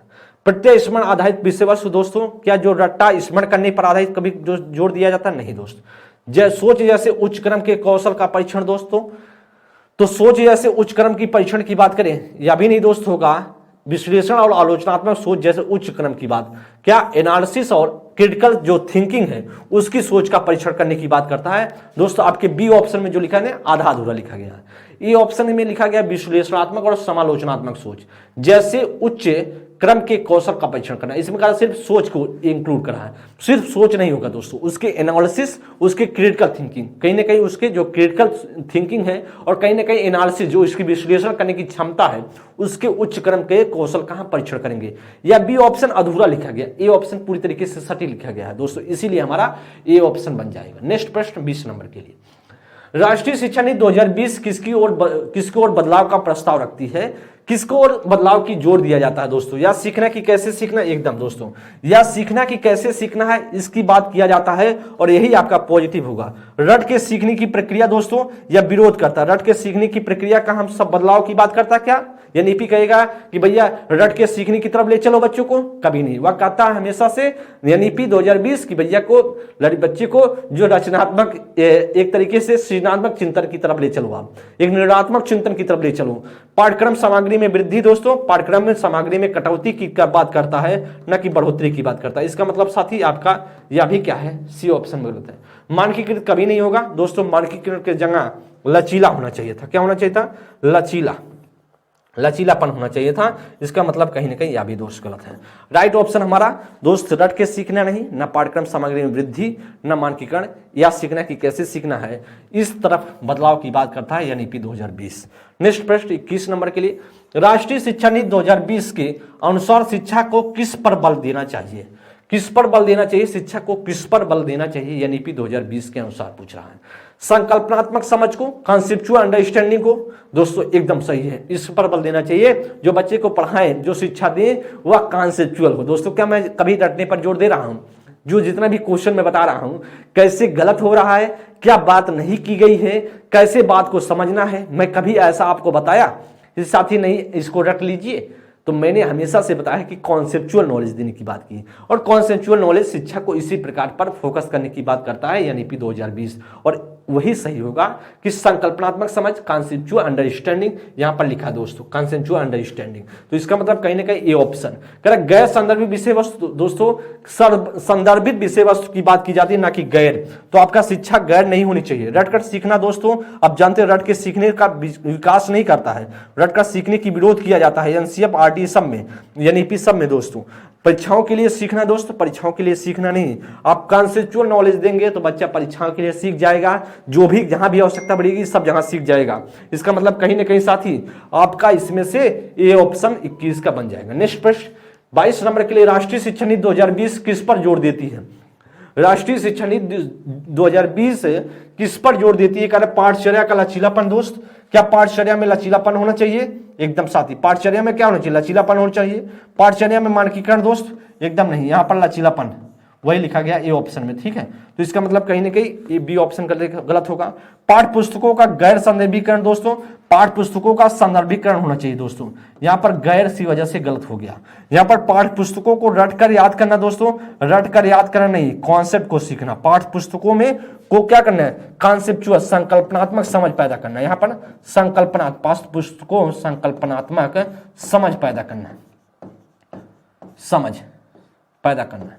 प्रत्यय स्मरण आधारित विषय वस्तु दोस्तों, क्या जो रट्टा स्मरण करने पर आधारित कभी जो जोड़ दिया जाता है? नहीं दोस्त। सोच जैसे उच्च क्रम के कौशल का परीक्षण दोस्तों, तो सोच जैसे उच्च क्रम की परीक्षण की बात करें या भी नहीं दोस्त होगा। विश्लेषण और आलोचनात्मक सोच जैसे उच्च क्रम की बात, क्या एनालिसिस और क्रिटिकल जो थिंकिंग है उसकी सोच का परीक्षण करने की बात करता है? दोस्तों आपके बी ऑप्शन में जो लिखा है आधा अधूरा लिखा गया है। ए ऑप्शन में लिखा गया विश्लेषणात्मक और समालोचनात्मक सोच जैसे उच्च क्रम के कौशल का परीक्षण करना। इसमें कहा सिर्फ सोच को इंक्लूड करा है, सिर्फ सोच नहीं होगा दोस्तों, उसके एनालिसिस, उसके क्रिटिकल थिंकिंग, कहीं ना कहीं उसके जो क्रिटिकल थिंकिंग है और कहीं ना कहीं एनालिसिस जो इसकी विश्लेषण करने की क्षमता है, उसके उच्च क्रम के कौशल का हम परीक्षण करेंगे। या बी ऑप्शन अधूरा लिखा गया, ए ऑप्शन पूरी तरीके से सटीक लिखा गया है दोस्तों, इसीलिए हमारा ए ऑप्शन बन जाएगा। नेक्स्ट प्रश्न 20 नंबर के लिए, राष्ट्रीय शिक्षा नीति 2020 किसकी ओर बदलाव का प्रस्ताव रखती है? किसको और बदलाव की जोर दिया जाता है दोस्तों? या सीखना कि कैसे सीखना, एकदम दोस्तों, या सीखना कि कैसे सीखना है इसकी बात किया जाता है, और यही आपका पॉजिटिव होगा। रट के सीखने की प्रक्रिया दोस्तों या विरोध करता है? रट के सीखने की प्रक्रिया का हम सब बदलाव की बात करता है क्या? एनईपी कहेगा कि भैया रट के सीखने की तरफ ले चलो बच्चों को, कभी नहीं। वह कहता है हमेशा से एनईपी 2020 की भैया को बच्चे को जो रचनात्मक एक तरीके से सृजनात्मक चिंतन की तरफ ले चलो, आप एक निर्णात्मक चिंतन की तरफ ले चलो। पाठ्यक्रम सामग्री में वृद्धि दोस्तों, पाठ्यक्रम में सामग्री में कटौती की बात करता है, न कि बढ़ोतरी की बात करता है। इसका मतलब साथी आपका यह भी क्या है, सी ऑप्शन में गलत है। मानकीकृत कभी नहीं होगा दोस्तों, मानकीकृत की जगह लचीला होना चाहिए था। क्या होना चाहिए था, लचीलापन होना चाहिए था। इसका मतलब कहीं ना कहीं यह भी दोस्त गलत है। राइट ऑप्शन हमारा दोस्त रट के सीखना नहीं, न पाठ्यक्रम सामग्री में वृद्धि, न मानकीकरण, या सीखना कि कैसे सीखना है, इस तरफ बदलाव की बात करता है एनईपी 2020। नेक्स्ट प्रश्न 21 नंबर के लिए, राष्ट्रीय शिक्षा नीति 2020 के अनुसार शिक्षा को किस पर बल देना चाहिए, किस पर बल देना चाहिए, शिक्षा को किस पर बल देना चाहिए एनईपी 2020 के अनुसार पूछ रहा है। संकल्पनात्मक समझ को, कॉन्सेप्चुअल अंडरस्टैंडिंग को, दोस्तों एकदम सही है, इस पर बल देना चाहिए। जो बच्चे को पढ़ाएं, जो शिक्षा दें वह कॉन्सेप्चुअल हो। दोस्तों क्या मैं कभी रटने पर जोर दे रहा हूं, जो जितना भी क्वेश्चन मैं बता रहा हूं कैसे गलत हो रहा है, क्या बात नहीं की गई है, कैसे बात को समझना है, मैं कभी ऐसा आपको बताया साथी नहीं इसको रट लीजिए। तो मैंने हमेशा से बताया कि कॉन्सेप्चुअल नॉलेज देने की बात की, और कॉन्सेप्चुअल नॉलेज शिक्षा को इसी प्रकार पर फोकस करने की बात करता है एनईपी 2020, और वही सही होगा कि संकल्पनात्मक समझ, कॉन्सेप्चुअल अंडरस्टैंडिंग यहां पर लिखा दोस्तों, कॉन्सेप्चुअल अंडरस्टैंडिंग। तो इसका मतलब कहीं ना कहीं ए ऑप्शन करेक्ट। गैर संदर्भित विषय वस्तु दोस्तों, संदर्भित विषय वस्तु की बात की जाती है, ना कि गैर। तो आपका शिक्षा गैर नहीं होनी चाहिए। रटकर सीखना दोस्तों, आप जानते हैं रट के सीखने का विकास नहीं करता है, रटकर सीखने की विरोध किया जाता है एनसीएफ आरटी सब में, एनईपी सब में दोस्तों। परीक्षाओं के लिए सीखना दोस्तों, परीक्षाओं के लिए सीखना नहीं। आप कॉन्सेप्चुअल नॉलेज देंगे तो बच्चा परीक्षाओं के लिए सीख जाएगा, जो भी जहां भी आवश्यकता पड़ेगी सब जहां सीख जाएगा। इसका मतलब कहीं ना कहीं साथी आपका इसमें से ए ऑप्शन 21 का बन जाएगा। नेक्स्ट प्रश्न 22 नंबर के लिए, राष्ट्रीय शिक्षा नीति 2020 किस पर जोर देती है, राष्ट्रीय शिक्षा नीति 2020 किस पर जोर देती है, पाठचर्या का लचीलापन। दोस्त क्या पाठचर्या में लचीलापन होना चाहिए, एकदम साथी। पाठचर्या में क्या होना चाहिए, लचीलापन होना चाहिए। पाठचर्या में मानकीकरण दोस्त एकदम नहीं, यहां पर लचीलापन वही लिखा गया ए ऑप्शन में, ठीक है। तो इसका मतलब कहीं ना कहीं ये बी ऑप्शन गलत होगा। पाठ पुस्तकों का गैर संदर्भीकरण दोस्तों, पाठ पुस्तकों का संदर्भीकरण होना चाहिए दोस्तों, यहां पर गैर सी वजह से गलत हो गया। यहां पर पाठ पुस्तकों को रटकर याद करना दोस्तों, रटकर याद करना नहीं, कॉन्सेप्ट को सीखना। पाठ पुस्तकों में को क्या करना है, कॉन्सेप्चुअल संकल्पनात्मक समझ पैदा करना। यहां पर संकल्पनात्मक, पाठ पुस्तकों संकल्पनात्मक समझ पैदा करना, समझ पैदा करना,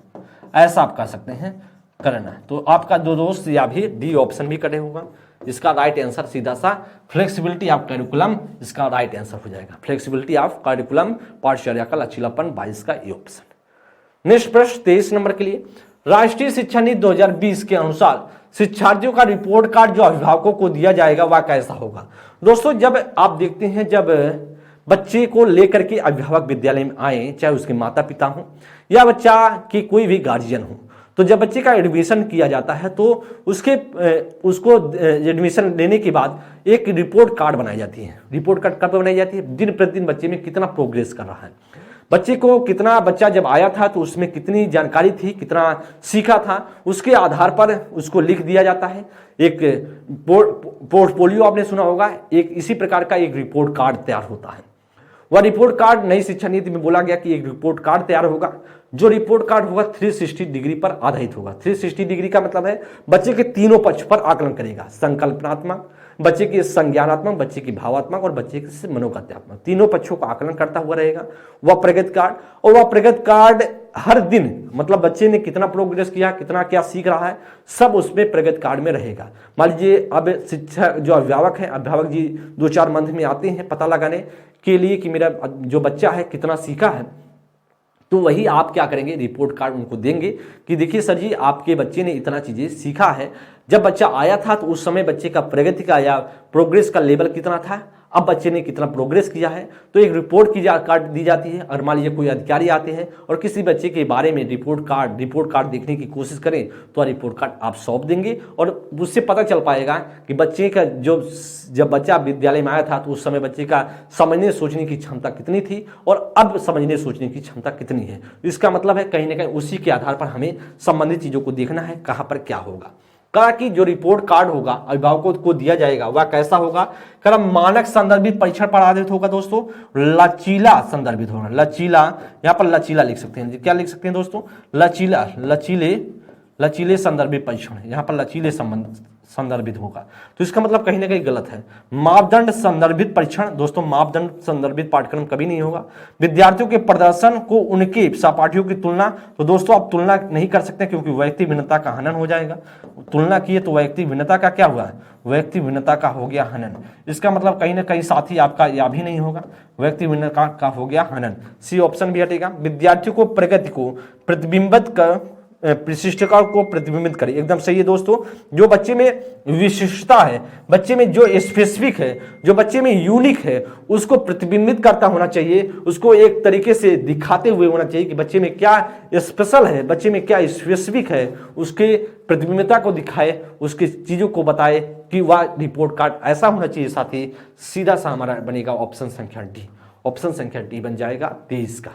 ऐसा आप कह सकते हैं करना। तो आपका दो दोस्त या भी डी ऑप्शन भी कटे होगा। इसका राइट आंसर सीधा सा फ्लेक्सिबिलिटी ऑफ करिकुलम, इसका राइट आंसर हो जाएगा फ्लेक्सिबिलिटी ऑफ करिकुलम, पाठचर्या का लचीलापन, 22 का ए ऑप्शन। नेक्स्ट प्रश्न 23 नंबर के लिए, राष्ट्रीय शिक्षा नीति 2020 के अनुसार शिक्षार्थियों का रिपोर्ट कार्ड जो अभिभावकों को दिया जाएगा वह कैसा होगा। दोस्तों जब आप देखते हैं, जब बच्चे को लेकर के अभिभावक विद्यालय में आए, चाहे उसके माता पिता हो या बच्चा की कोई भी गार्जियन हो, तो जब बच्चे का एडमिशन किया जाता है तो उसको एडमिशन लेने के बाद एक रिपोर्ट कार्ड बनाई जाती है। रिपोर्ट कार्ड कब बनाई जाती है, दिन प्रतिदिन बच्चे में कितना प्रोग्रेस कर रहा है, बच्चे को कितना, बच्चा जब आया था तो उसमें कितनी जानकारी थी, कितना सीखा था, उसके आधार पर उसको लिख दिया जाता है। एक पोर्टफोलियो आपने सुना होगा, एक इसी प्रकार का एक रिपोर्ट कार्ड तैयार होता है। वह रिपोर्ट कार्ड नई शिक्षा नीति में बोला गया कि एक रिपोर्ट कार्ड तैयार होगा, जो रिपोर्ट कार्ड होगा 360 डिग्री पर आधारित होगा। 360 डिग्री का मतलब है बच्चे के तीनों पक्ष पर आकलन करेगा, संकल्पनात्मक, बच्चे की संज्ञानात्मक, बच्चे की भावात्मक और बच्चे की मनोगत्यात्मक, तीनों पक्षों का आकलन करता हुआ रहेगा वह प्रगति कार्ड। और वह प्रगति कार्ड हर दिन, मतलब बच्चे ने कितना प्रोग्रेस किया, कितना क्या सीख रहा है, सब उसमें प्रगति कार्ड में रहेगा। मान लीजिए अब शिक्षा जो अभिभावक है, अभिभावक जी 2-4 मंथ में आते हैं पता लगाने के लिए कि मेरा जो बच्चा है कितना सीखा है, तो वही आप क्या करेंगे, रिपोर्ट कार्ड उनको देंगे कि देखिए सर जी आपके बच्चे ने इतना चीजें सीखा है, जब बच्चा आया था तो उस समय बच्चे का प्रगति का या प्रोग्रेस का लेवल कितना था, अब बच्चे ने कितना प्रोग्रेस किया है। तो एक रिपोर्ट की कार्ड दी जाती है। और मान लीजिए कोई अधिकारी आते हैं और किसी बच्चे के बारे में रिपोर्ट कार्ड देखने की कोशिश करें तो रिपोर्ट कार्ड आप सौंप देंगे और उससे पता चल पाएगा कि बच्चे का जब बच्चा विद्यालय में आया था तो उस समय बच्चे का समझने सोचने की क्षमता कितनी थी और अब समझने सोचने की क्षमता कितनी है। इसका मतलब है कहीं ना कहीं उसी के आधार पर हमें संबंधित चीज़ों को देखना है, कहाँ पर क्या होगा। कहा कि जो रिपोर्ट कार्ड होगा अभिभावकों को दिया जाएगा वह कैसा होगा, कहा मानक संदर्भित परीक्षण पर आधारित होगा दोस्तों, लचीला संदर्भित होगा, लचीला, यहां पर लचीला लिख सकते हैं, क्या लिख सकते हैं दोस्तों, लचीला, लचीले संदर्भित परीक्षण, यहां पर लचीले संदर्भित होगा। तो इसका मतलब कहीं ना कहीं गलत है। मापदंड संदर्भित परीक्षण दोस्तों, मापदंड संदर्भित पाठ्यक्रम कभी नहीं होगा। विद्यार्थियों के प्रदर्शन को उनके सहपाठियों की तुलना, तो दोस्तों आप तुलना नहीं कर सकते क्योंकि वैयक्तिक भिन्नता का हनन हो जाएगा। तुलना किए तो वैयक्तिक भिन्नता का क्या हुआ, वैयक्तिक भिन्नता का हो गया हनन। इसका मतलब कहीं ना कहीं साथ ही आपका यह भी नहीं होगा, वैयक्तिक भिन्नता का हो गया हनन। सी ऑप्शन भी हटेगा। विद्यार्थियों को प्रगति को प्रतिबिंबित कर, विशिष्टता को प्रतिबिंबित करे, एकदम सही है दोस्तों। जो बच्चे में विशिष्टता है, बच्चे में जो स्पेसिफिक है, जो बच्चे में यूनिक है, उसको प्रतिबिंबित करता होना चाहिए, उसको एक तरीके से दिखाते हुए होना चाहिए कि बच्चे में क्या स्पेशल है, बच्चे में क्या स्पेसिफिक है, उसके प्रतिबिंबितता को दिखाए, उसकी चीजों को बताए कि वह रिपोर्ट कार्ड ऐसा होना चाहिए। साथ ही सीधा सा हमारा बनेगा ऑप्शन संख्या डी, ऑप्शन संख्या डी बन जाएगा 23 का।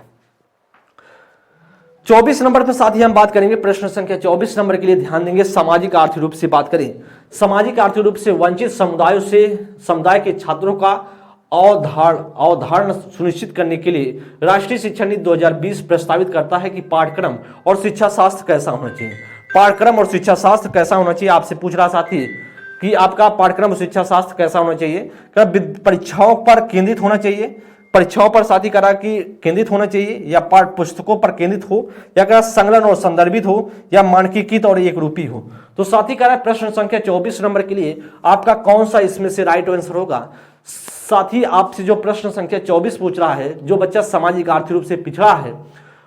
24 नंबर पर साथ ही हम बात करेंगे, प्रश्न संख्या 24 नंबर के लिए ध्यान देंगे। सामाजिक आर्थिक रूप से बात करें, सामाजिक आर्थिक रूप से वंचित समुदायों से समुदाय के छात्रों का अवधारण सुनिश्चित करने के लिए राष्ट्रीय शिक्षा नीति 2020 प्रस्तावित करता है कि पाठ्यक्रम और शिक्षा शास्त्र कैसा होना चाहिए। पाठ्यक्रम और शिक्षा शास्त्र कैसा होना चाहिए, आपसे पूछ रहा साथी कि आपका पाठ्यक्रम और शिक्षा शास्त्र कैसा होना चाहिए। परीक्षाओं पर केंद्रित होना चाहिए, परीक्षाओं पर साथी करा कि केंद्रित होना चाहिए, या पाठ्य पुस्तकों पर केंद्रित हो, या करा संलग्न और संदर्भित हो, या मानकीकृत और एक रूपी हो। तो साथी करा प्रश्न संख्या 24 नंबर के लिए आपका कौन सा इसमें से राइट आंसर होगा। साथी आपसे जो प्रश्न संख्या 24 पूछ रहा है, जो बच्चा सामाजिक आर्थिक रूप से पिछड़ा है,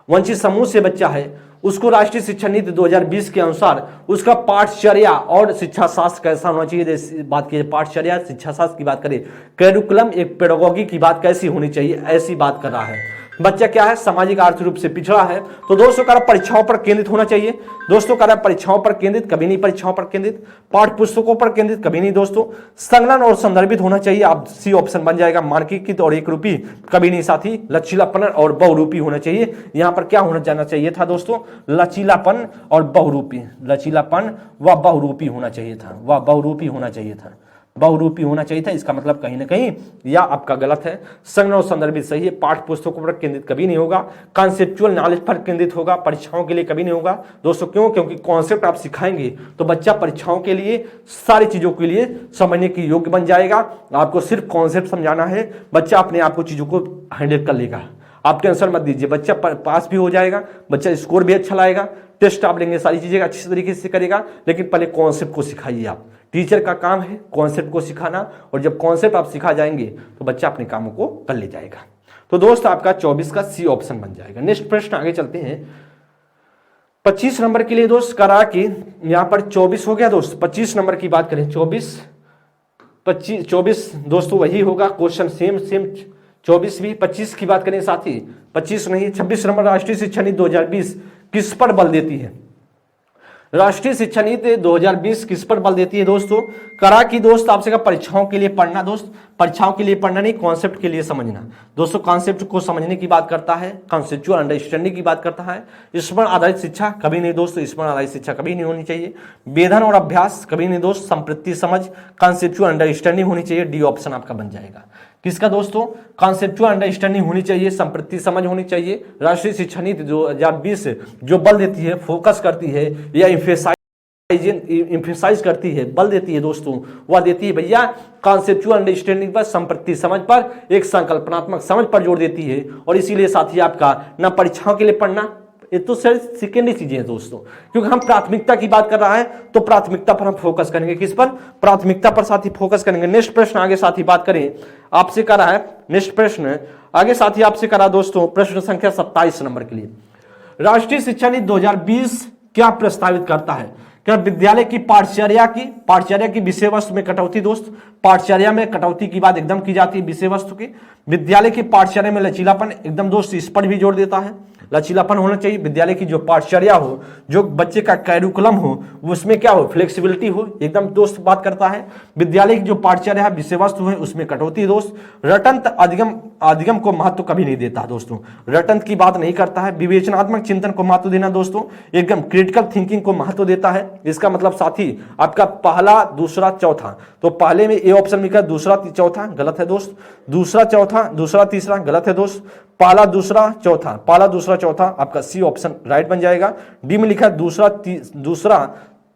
वंचित समूह से बच्चा है, उसको राष्ट्रीय शिक्षा नीति 2020 के अनुसार उसका पाठचर्या और शिक्षा शास्त्र कैसा होना चाहिए। बात की पाठचर्या शिक्षा शास्त्र की बात करें, करिकुलम एक पेडागोगी की बात कैसी होनी चाहिए, ऐसी बात कर रहा है। बच्चा क्या है, सामाजिक आर्थिक रूप से पिछड़ा है, तो दोस्तों कह रहा परीक्षाओं पर केंद्रित होना चाहिए। दोस्तों कह रहा परीक्षाओं पर केंद्रित, कभी नहीं परीक्षाओं पर केंद्रित, पाठ्य पुस्तकों पर केंद्रित, कभी नहीं दोस्तों। संलग्न और संदर्भित होना चाहिए, आप सी ऑप्शन बन जाएगा। मानकीकृत और एक रूपी, कभी नहीं साथी। लचीलापन और बहुरूपी होना चाहिए, यहां पर क्या होना जाना चाहिए था दोस्तों, लचीलापन और बहुरूपी, लचीलापन व बहुरूपी होना चाहिए था, वह बहुरूपी होना चाहिए था, बहुरूपी होना चाहिए था। इसका मतलब कहीं ना कहीं या आपका गलत है। संलग्न और संदर्भित सही है, पाठ्य पुस्तकों पर केंद्रित कभी नहीं होगा, कॉन्सेप्चुअल नॉलेज पर केंद्रित होगा, परीक्षाओं के लिए कभी नहीं होगा दोस्तों। क्यों, क्योंकि कॉन्सेप्ट आप सिखाएंगे तो बच्चा परीक्षाओं के लिए सारी चीजों के लिए समझने के योग्य बन जाएगा। आपको सिर्फ कॉन्सेप्ट समझाना है, बच्चा अपने आप को चीजों को हैंडल कर लेगा। आप टेंशन मत दीजिए, बच्चा पास भी हो जाएगा, बच्चा स्कोर भी अच्छा लाएगा, टेस्ट आप लेंगे, सारी चीजें अच्छी तरीके से करेगा। लेकिन पहले कॉन्सेप्ट को सिखाइए आप, टीचर का काम है कॉन्सेप्ट को सिखाना, और जब कॉन्सेप्ट आप सिखा जाएंगे तो बच्चा अपने कामों को कर ले जाएगा। तो दोस्त आपका 24 का सी ऑप्शन बन जाएगा। नेक्स्ट प्रश्न आगे चलते हैं। 25 नंबर के लिए दोस्त करा कि यहां पर 24 हो गया दोस्त, 25 नंबर की बात करें, 24 दोस्तों वही होगा क्वेश्चन, सेम 24 भी। 25 की बात करें साथी, 25 नहीं 26 नंबर, राष्ट्रीय शिक्षा नीति 2020 किस पर बल देती है। राष्ट्रीय शिक्षा नीति 2020 किस पर बल देती है दोस्तों। करा कि दोस्त आपसे कहा परीक्षाओं के लिए पढ़ना, दोस्त परीक्षाओं के लिए पढ़ना नहीं, कॉन्सेप्ट के लिए समझना। दोस्तों कॉन्सेप्ट को समझने की बात करता है, कॉन्सेप्चुअल अंडरस्टैंडिंग की बात करता है। स्मरण आधारित शिक्षा कभी नहीं दोस्तों, स्मरण आधारित शिक्षा कभी नहीं होनी चाहिए। वेधन और अभ्यास कभी नहीं दोस्त, संप्रति समझ, कॉन्सेप्चुअल अंडरस्टैंडिंग होनी चाहिए। डी ऑप्शन आपका बन जाएगा। किसका दोस्तों, कॉन्सेप्चुअल अंडरस्टैंडिंग होनी चाहिए, संप्रति समझ होनी चाहिए। राष्ट्रीय शिक्षा नीति 2020 जो बल देती है, फोकस करती है, या इम्फेसाइज करती है, बल देती है दोस्तों, वह देती है भैया कॉन्सेप्चुअल अंडरस्टैंडिंग पर, संप्रति समझ पर, एक संकल्पनात्मक समझ पर जोर देती है। और इसीलिए साथी आपका ना परीक्षाओं के लिए पढ़ना, ये तो सर सेकेंडरी चीजें हैं दोस्तों, क्योंकि हम प्राथमिकता की बात कर रहा है तो प्राथमिकता पर हम फोकस करेंगे। किस पर, प्राथमिकता पर साथी फोकस करेंगे। नेक्स्ट प्रश्न आगे साथी बात करें, आपसे करा है नेक्स्ट प्रश्न आगे साथी आपसे करा दोस्तों, प्रश्न संख्या 27 नंबर के लिए। राष्ट्रीय शिक्षा नीति 2020 क्या प्रस्तावित करता है। क्या विद्यालय की पाठचर्या की विषय वस्तु में कटौती। दोस्त पाठचर्या में कटौती की बात एकदम की जाती है विषय वस्तु की। विद्यालय की पाठचर्या में लचीलापन, एकदम दोस्त इस पर भी जोर देता है, लचीलापन होना चाहिए। विद्यालय की जो पाठचर्या हो, जो बच्चे का कैरिकुलम हो, उसमें क्या हो, फ्लेक्सिबिलिटी हो, एकदम दोस्त बात करता है। विद्यालय की जो पाठचर्या है, विषय वस्तु है, उसमें कटौती दोस्त। रटंत अधिगम को महत्व कभी नहीं देता दोस्तों, रटंत की बात नहीं करता है। विवेचनात्मक चिंतन को महत्व देना दोस्तों, एकदम क्रिटिकल थिंकिंग को महत्व देता है। इसका मतलब साथी आपका पहला, दूसरा, चौथा। तो पहले में ए ऑप्शन लिखा, दूसरा चौथा गलत है दोस्त, दूसरा चौथा, दूसरा तीसरा गलत है दोस्त, पहला दूसरा चौथा, पहला दूसरा चौथा आपका सी ऑप्शन राइट बन जाएगा। डी में लिखा दूसरा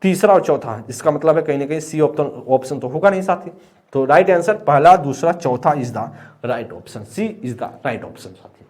तीसरा और चौथा, इसका मतलब है कहीं ना कहीं सी ऑप्शन तो होगा नहीं साथी। तो राइट आंसर पहला दूसरा चौथा is the right option, C is the right option साथी।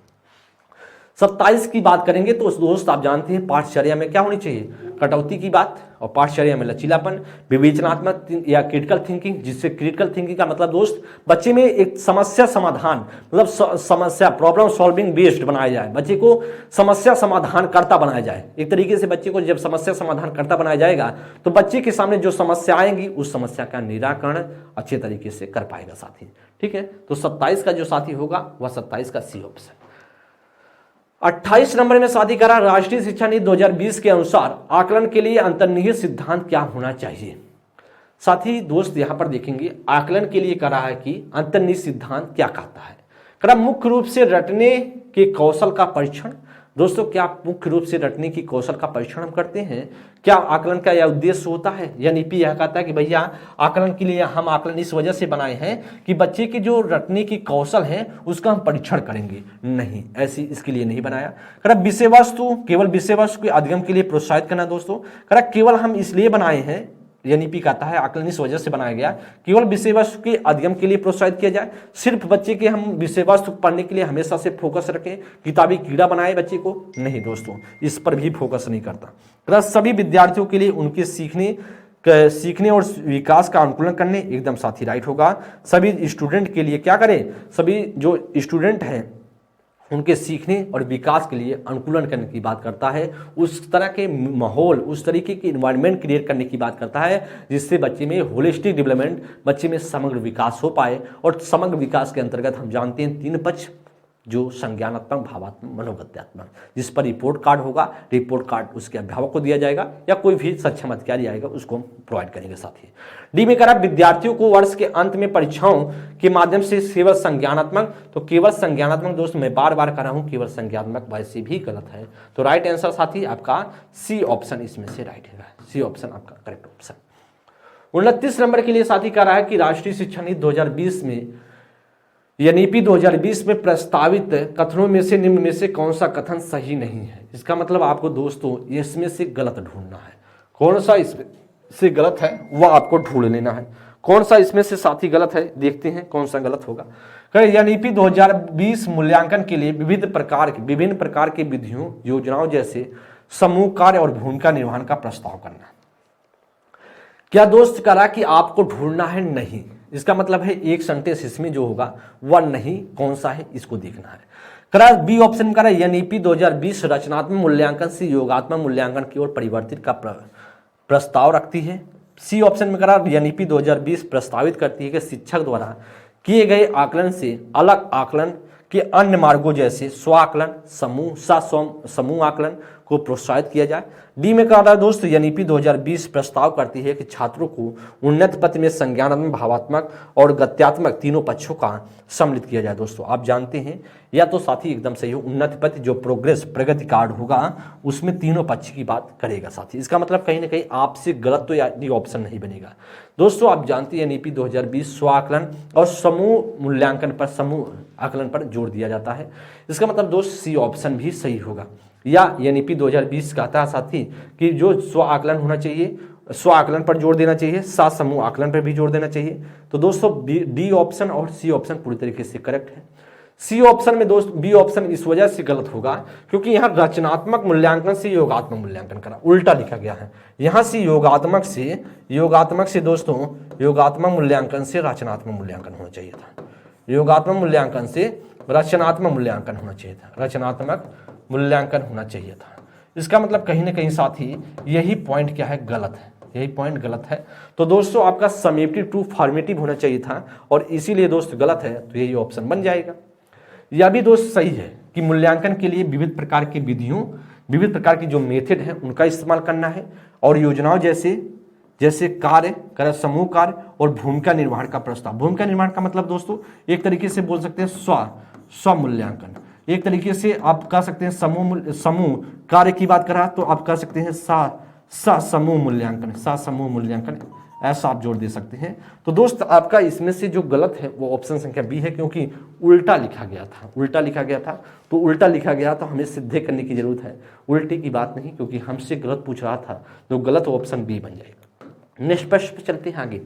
27 की बात करेंगे तो दोस्त आप जानते हैं पाठचर्या में क्या होनी चाहिए, कटौती की बात, और पाठचर्या में लचीलापन, विवेचनात्मक या क्रिटिकल थिंकिंग, जिससे क्रिटिकल थिंकिंग का मतलब दोस्त बच्चे में एक समस्या समाधान, मतलब समस्या प्रॉब्लम सॉल्विंग बेस्ड बनाया जाए, बच्चे को समस्या समाधान करता बनाया जाए। एक तरीके से बच्चे को जब समस्या समाधान करता बनाया जाएगा तो बच्चे के सामने जो समस्या आएंगी उस समस्या का निराकरण अच्छे तरीके से कर पाएगा साथी। ठीक है, तो 27 का जो साथी होगा वह 27 का सी ऑप्शन। 28 नंबर में साथी करा, राष्ट्रीय शिक्षा नीति 2020 के अनुसार आकलन के लिए अंतर्निहित सिद्धांत क्या होना चाहिए। साथी दोस्त यहां पर देखेंगे आकलन के लिए करा है कि अंतर्निहित सिद्धांत क्या कहता है। करा मुख्य रूप से रटने के कौशल का परीक्षण। दोस्तों क्या मुख्य रूप से रटने की कौशल का परीक्षण हम करते हैं, क्या आकलन का यह उद्देश्य होता है। या नीति यह कहता है कि भैया आकलन के लिए हम आकलन इस वजह से बनाए हैं कि बच्चे के जो रटने की कौशल है उसका हम परीक्षण करेंगे, नहीं, ऐसी इसके लिए नहीं बनाया। करा विषय वस्तु, केवल विषय वस्तु के अध्ययन के लिए प्रोत्साहित करना। दोस्तों करा केवल हम इसलिए बनाए हैं, एनईपी कहता है आकलन इस वजह से बनाया गया केवल विषय वस्तु के अध्ययन के लिए प्रोत्साहित किया जाए, सिर्फ बच्चे के हम विषय वस्तु पढ़ने के लिए हमेशा से फोकस रखें, किताबी कीड़ा बनाए बच्चे को, नहीं दोस्तों, इस पर भी फोकस नहीं करता। सभी विद्यार्थियों के लिए उनके सीखने और विकास का अनुकूलन करने, एकदम साथी राइट होगा। सभी स्टूडेंट के लिए क्या करें, सभी जो स्टूडेंट हैं उनके सीखने और विकास के लिए अनुकूलन करने की बात करता है, उस तरह के माहौल, उस तरीके की इन्वायरमेंट क्रिएट करने की बात करता है जिससे बच्चे में होलिस्टिक डेवलपमेंट, बच्चे में समग्र विकास हो पाए। और समग्र विकास के अंतर्गत हम जानते हैं 3 पक्ष, जो संज्ञानात्मक, भावात्मक, मनोगत्यात्मक, जिस पर रिपोर्ट कार्ड होगा, रिपोर्ट कार्ड उसके अभिभावक को दिया जाएगा या कोई भी सक्षम अधिकारी आएगा उसको हम प्रोवाइड करेंगे साथी। डी में करा विद्यार्थियों को वर्ष के अंत में परीक्षाओं के माध्यम से केवल संज्ञानात्मक, तो केवल संज्ञानात्मक दोस्त मैं बार बार कर रहा हूं, केवल संज्ञानात्मक वैसे भी गलत है। तो राइट आंसर साथी आपका सी ऑप्शन इसमें से राइट है, सी ऑप्शन आपका करेक्ट ऑप्शन। 29 नंबर के लिए साथी कह रहा है कि राष्ट्रीय शिक्षा नीति 2020 में एनईपी 2020 में प्रस्तावित कथनों में से निम्न में से कौन सा कथन सही नहीं है। इसका मतलब आपको दोस्तों इसमें से गलत ढूंढना है, कौन सा इसमें से गलत है वह आपको ढूंढ लेना है। कौन सा इसमें से साथी गलत है, देखते हैं कौन सा गलत होगा। एनईपी 2020 मूल्यांकन के लिए विभिन्न प्रकार की विधियों, योजनाओं जैसे समूह कार्य और भूमिका निर्वहन का प्रस्ताव करना। क्या दोस्त करा कि आपको ढूंढना है, नहीं, इसका मतलब है एक सेंटेंस इसमें जो होगा वह नहीं, कौन सा है इसको देखना है। करा बी ऑप्शन करा एनईपी 2020 रचनात्मक मूल्यांकन से योगात्मक मूल्यांकन की ओर परिवर्तित का प्रस्ताव रखती है। सी ऑप्शन में करा एनईपी 2020 प्रस्तावित करती है कि शिक्षक द्वारा किए गए आकलन से अलग आकलन के अन्य मार्गों जैसे स्व आकलन, समूह आकलन को प्रोत्साहित किया जाए। डी में कहा रहा दोस्त एनईपी 2020 प्रस्ताव करती है कि छात्रों को उन्नत पथ में संज्ञानात्मक, भावात्मक और गत्यात्मक तीनों पक्षों का सम्मिलित किया जाए। दोस्तों आप जानते हैं या तो साथी एकदम सही हो, उन्नत पथ जो प्रोग्रेस प्रगति कार्ड होगा उसमें तीनों पक्ष की बात करेगा साथी। इसका मतलब कहीं ना कहीं आपसे गलत तो ये ऑप्शन नहीं बनेगा। दोस्तों आप जानते हैं एनईपी 2020 स्व आकलन और समूह मूल्यांकन पर, समूह आकलन पर जोर दिया जाता है। इसका मतलब दोस्त सी ऑप्शन भी सही होगा। या एनईपी 2020 कहता है साथी कि जो स्व आकलन होना चाहिए, स्व आकलन पर जोर देना चाहिए, साथ समूह आकलन पर भी जोर देना चाहिए। तो दोस्तों डी ऑप्शन और सी ऑप्शन पूरी तरीके से करेक्ट है। सी ऑप्शन में दोस्त बी ऑप्शन इस वजह से गलत होगा क्योंकि यहाँ रचनात्मक मूल्यांकन से योगात्मक मूल्यांकन करा, उल्टा लिखा गया है। यहाँ से योगात्मक से दोस्तों योगात्मक मूल्यांकन से रचनात्मक मूल्यांकन होना चाहिए था, योगात्मक मूल्यांकन से रचनात्मक मूल्यांकन होना चाहिए था, रचनात्मक मूल्यांकन होना चाहिए था। इसका मतलब कहीं ना कहीं साथी यही पॉइंट क्या है, गलत है, यही पॉइंट गलत है। तो दोस्तों आपका समेटिव टू फॉर्मेटिव होना चाहिए था और इसीलिए दोस्त गलत है, तो यही ऑप्शन बन जाएगा। यह भी दोस्त सही है कि मूल्यांकन के लिए विविध प्रकार की विधियों, विविध प्रकार की जो मेथड है उनका इस्तेमाल करना है और योजनाओं जैसे कार्य, समूह कार्य और भूमिका निर्वहन का प्रस्ताव। भूमिका निर्वहन का मतलब दोस्तों एक तरीके से बोल सकते हैं स्व मूल्यांकन, एक तरीके से आप कह सकते हैं समूह कार्य की बात करा तो आप कह सकते हैं समूह मूल्यांकन, समूह मूल्यांकन, ऐसा आप जोड़ दे सकते हैं। तो दोस्त आपका इसमें से जो गलत है वो ऑप्शन संख्या बी है, क्योंकि उल्टा लिखा गया था, उल्टा लिखा गया था। तो उल्टा लिखा गया तो हमें सिद्धे करने की जरूरत है, उल्टे की बात नहीं, क्योंकि हमसे गलत पूछ रहा था, तो गलत ऑप्शन बी बन जाएगा। नेक्स्ट प्रश्न पे चलते हैं आगे।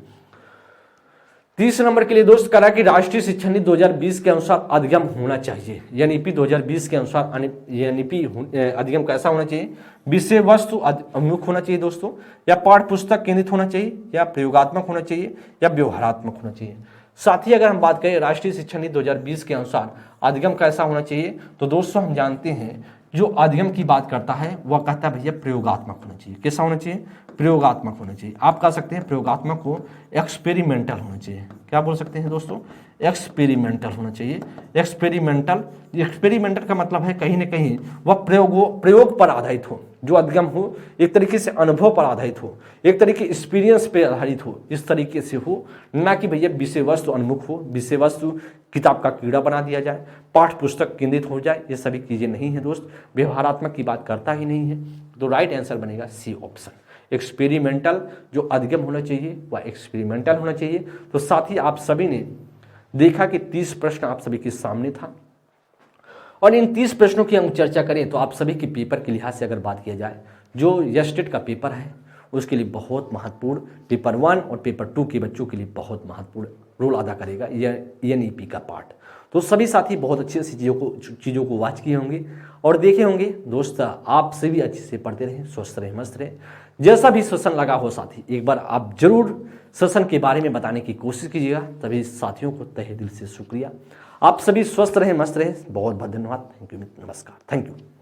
30 नंबर के लिए दोस्त करा कि राष्ट्रीय शिक्षा नीति 2020 के अनुसार अधिगम होना चाहिए। एनईपी 2020 के अनुसार एनईपी अधिगम कैसा होना चाहिए? विषय वस्तु उन्मुख होना चाहिए दोस्तों, या पाठ्य पुस्तक केंद्रित होना चाहिए, या प्रयोगात्मक होना चाहिए, या व्यवहारात्मक होना चाहिए। साथ ही अगर हम बात करें राष्ट्रीय शिक्षा नीति 2020 के अनुसार अधिगम कैसा होना चाहिए, तो दोस्तों हम जानते हैं जो अधिगम की बात करता है वह कहता है भैया प्रयोगात्मक होना चाहिए। कैसा होना चाहिए? प्रयोगात्मक होना चाहिए। आप कह सकते हैं प्रयोगात्मक को एक्सपेरिमेंटल होना चाहिए। क्या बोल सकते हैं दोस्तों? एक्सपेरिमेंटल होना चाहिए। एक्सपेरिमेंटल का मतलब है कहीं ना कहीं वह प्रयोग पर आधारित हो, जो अधिगम हो एक तरीके से अनुभव पर आधारित हो, एक तरीके एक्सपीरियंस पे आधारित हो, इस तरीके से हो, ना कि भैया विषय वस्तु उन्मुख हो, विषय वस्तु किताब का कीड़ा बना दिया जाए, पाठ्य पुस्तक केंद्रित हो जाए, ये सभी चीजें नहीं है दोस्त। व्यवहारात्मक की बात करता ही नहीं है, तो राइट आंसर बनेगा सी ऑप्शन। एक्सपेरिमेंटल जो अधिगम होना चाहिए वह एक्सपेरिमेंटल होना चाहिए। तो साथ ही आप सभी ने देखा कि 30 प्रश्न आप सभी के सामने था, और इन 30 प्रश्नों की हम चर्चा करें तो आप सभी के पेपर के लिहाज से अगर बात किया जाए, जो यस्टेट का पेपर है उसके लिए बहुत महत्वपूर्ण, पेपर 1 और पेपर 2 के बच्चों के लिए बहुत महत्वपूर्ण रोल अदा करेगा एनईपी का पार्ट। तो सभी साथी बहुत अच्छी अच्छी चीज़ों को वॉच किए होंगे और देखे होंगे। दोस्त आप सभी अच्छे से पढ़ते रहें, स्वस्थ रहें, मस्त रहें। जैसा भी सेशन लगा हो साथी, एक बार आप जरूर सेशन के बारे में बताने की कोशिश कीजिएगा। तभी साथियों को तहे दिल से शुक्रिया। आप सभी स्वस्थ रहें, मस्त रहें। बहुत बहुत धन्यवाद। थैंक यू, नमस्कार, थैंक यू।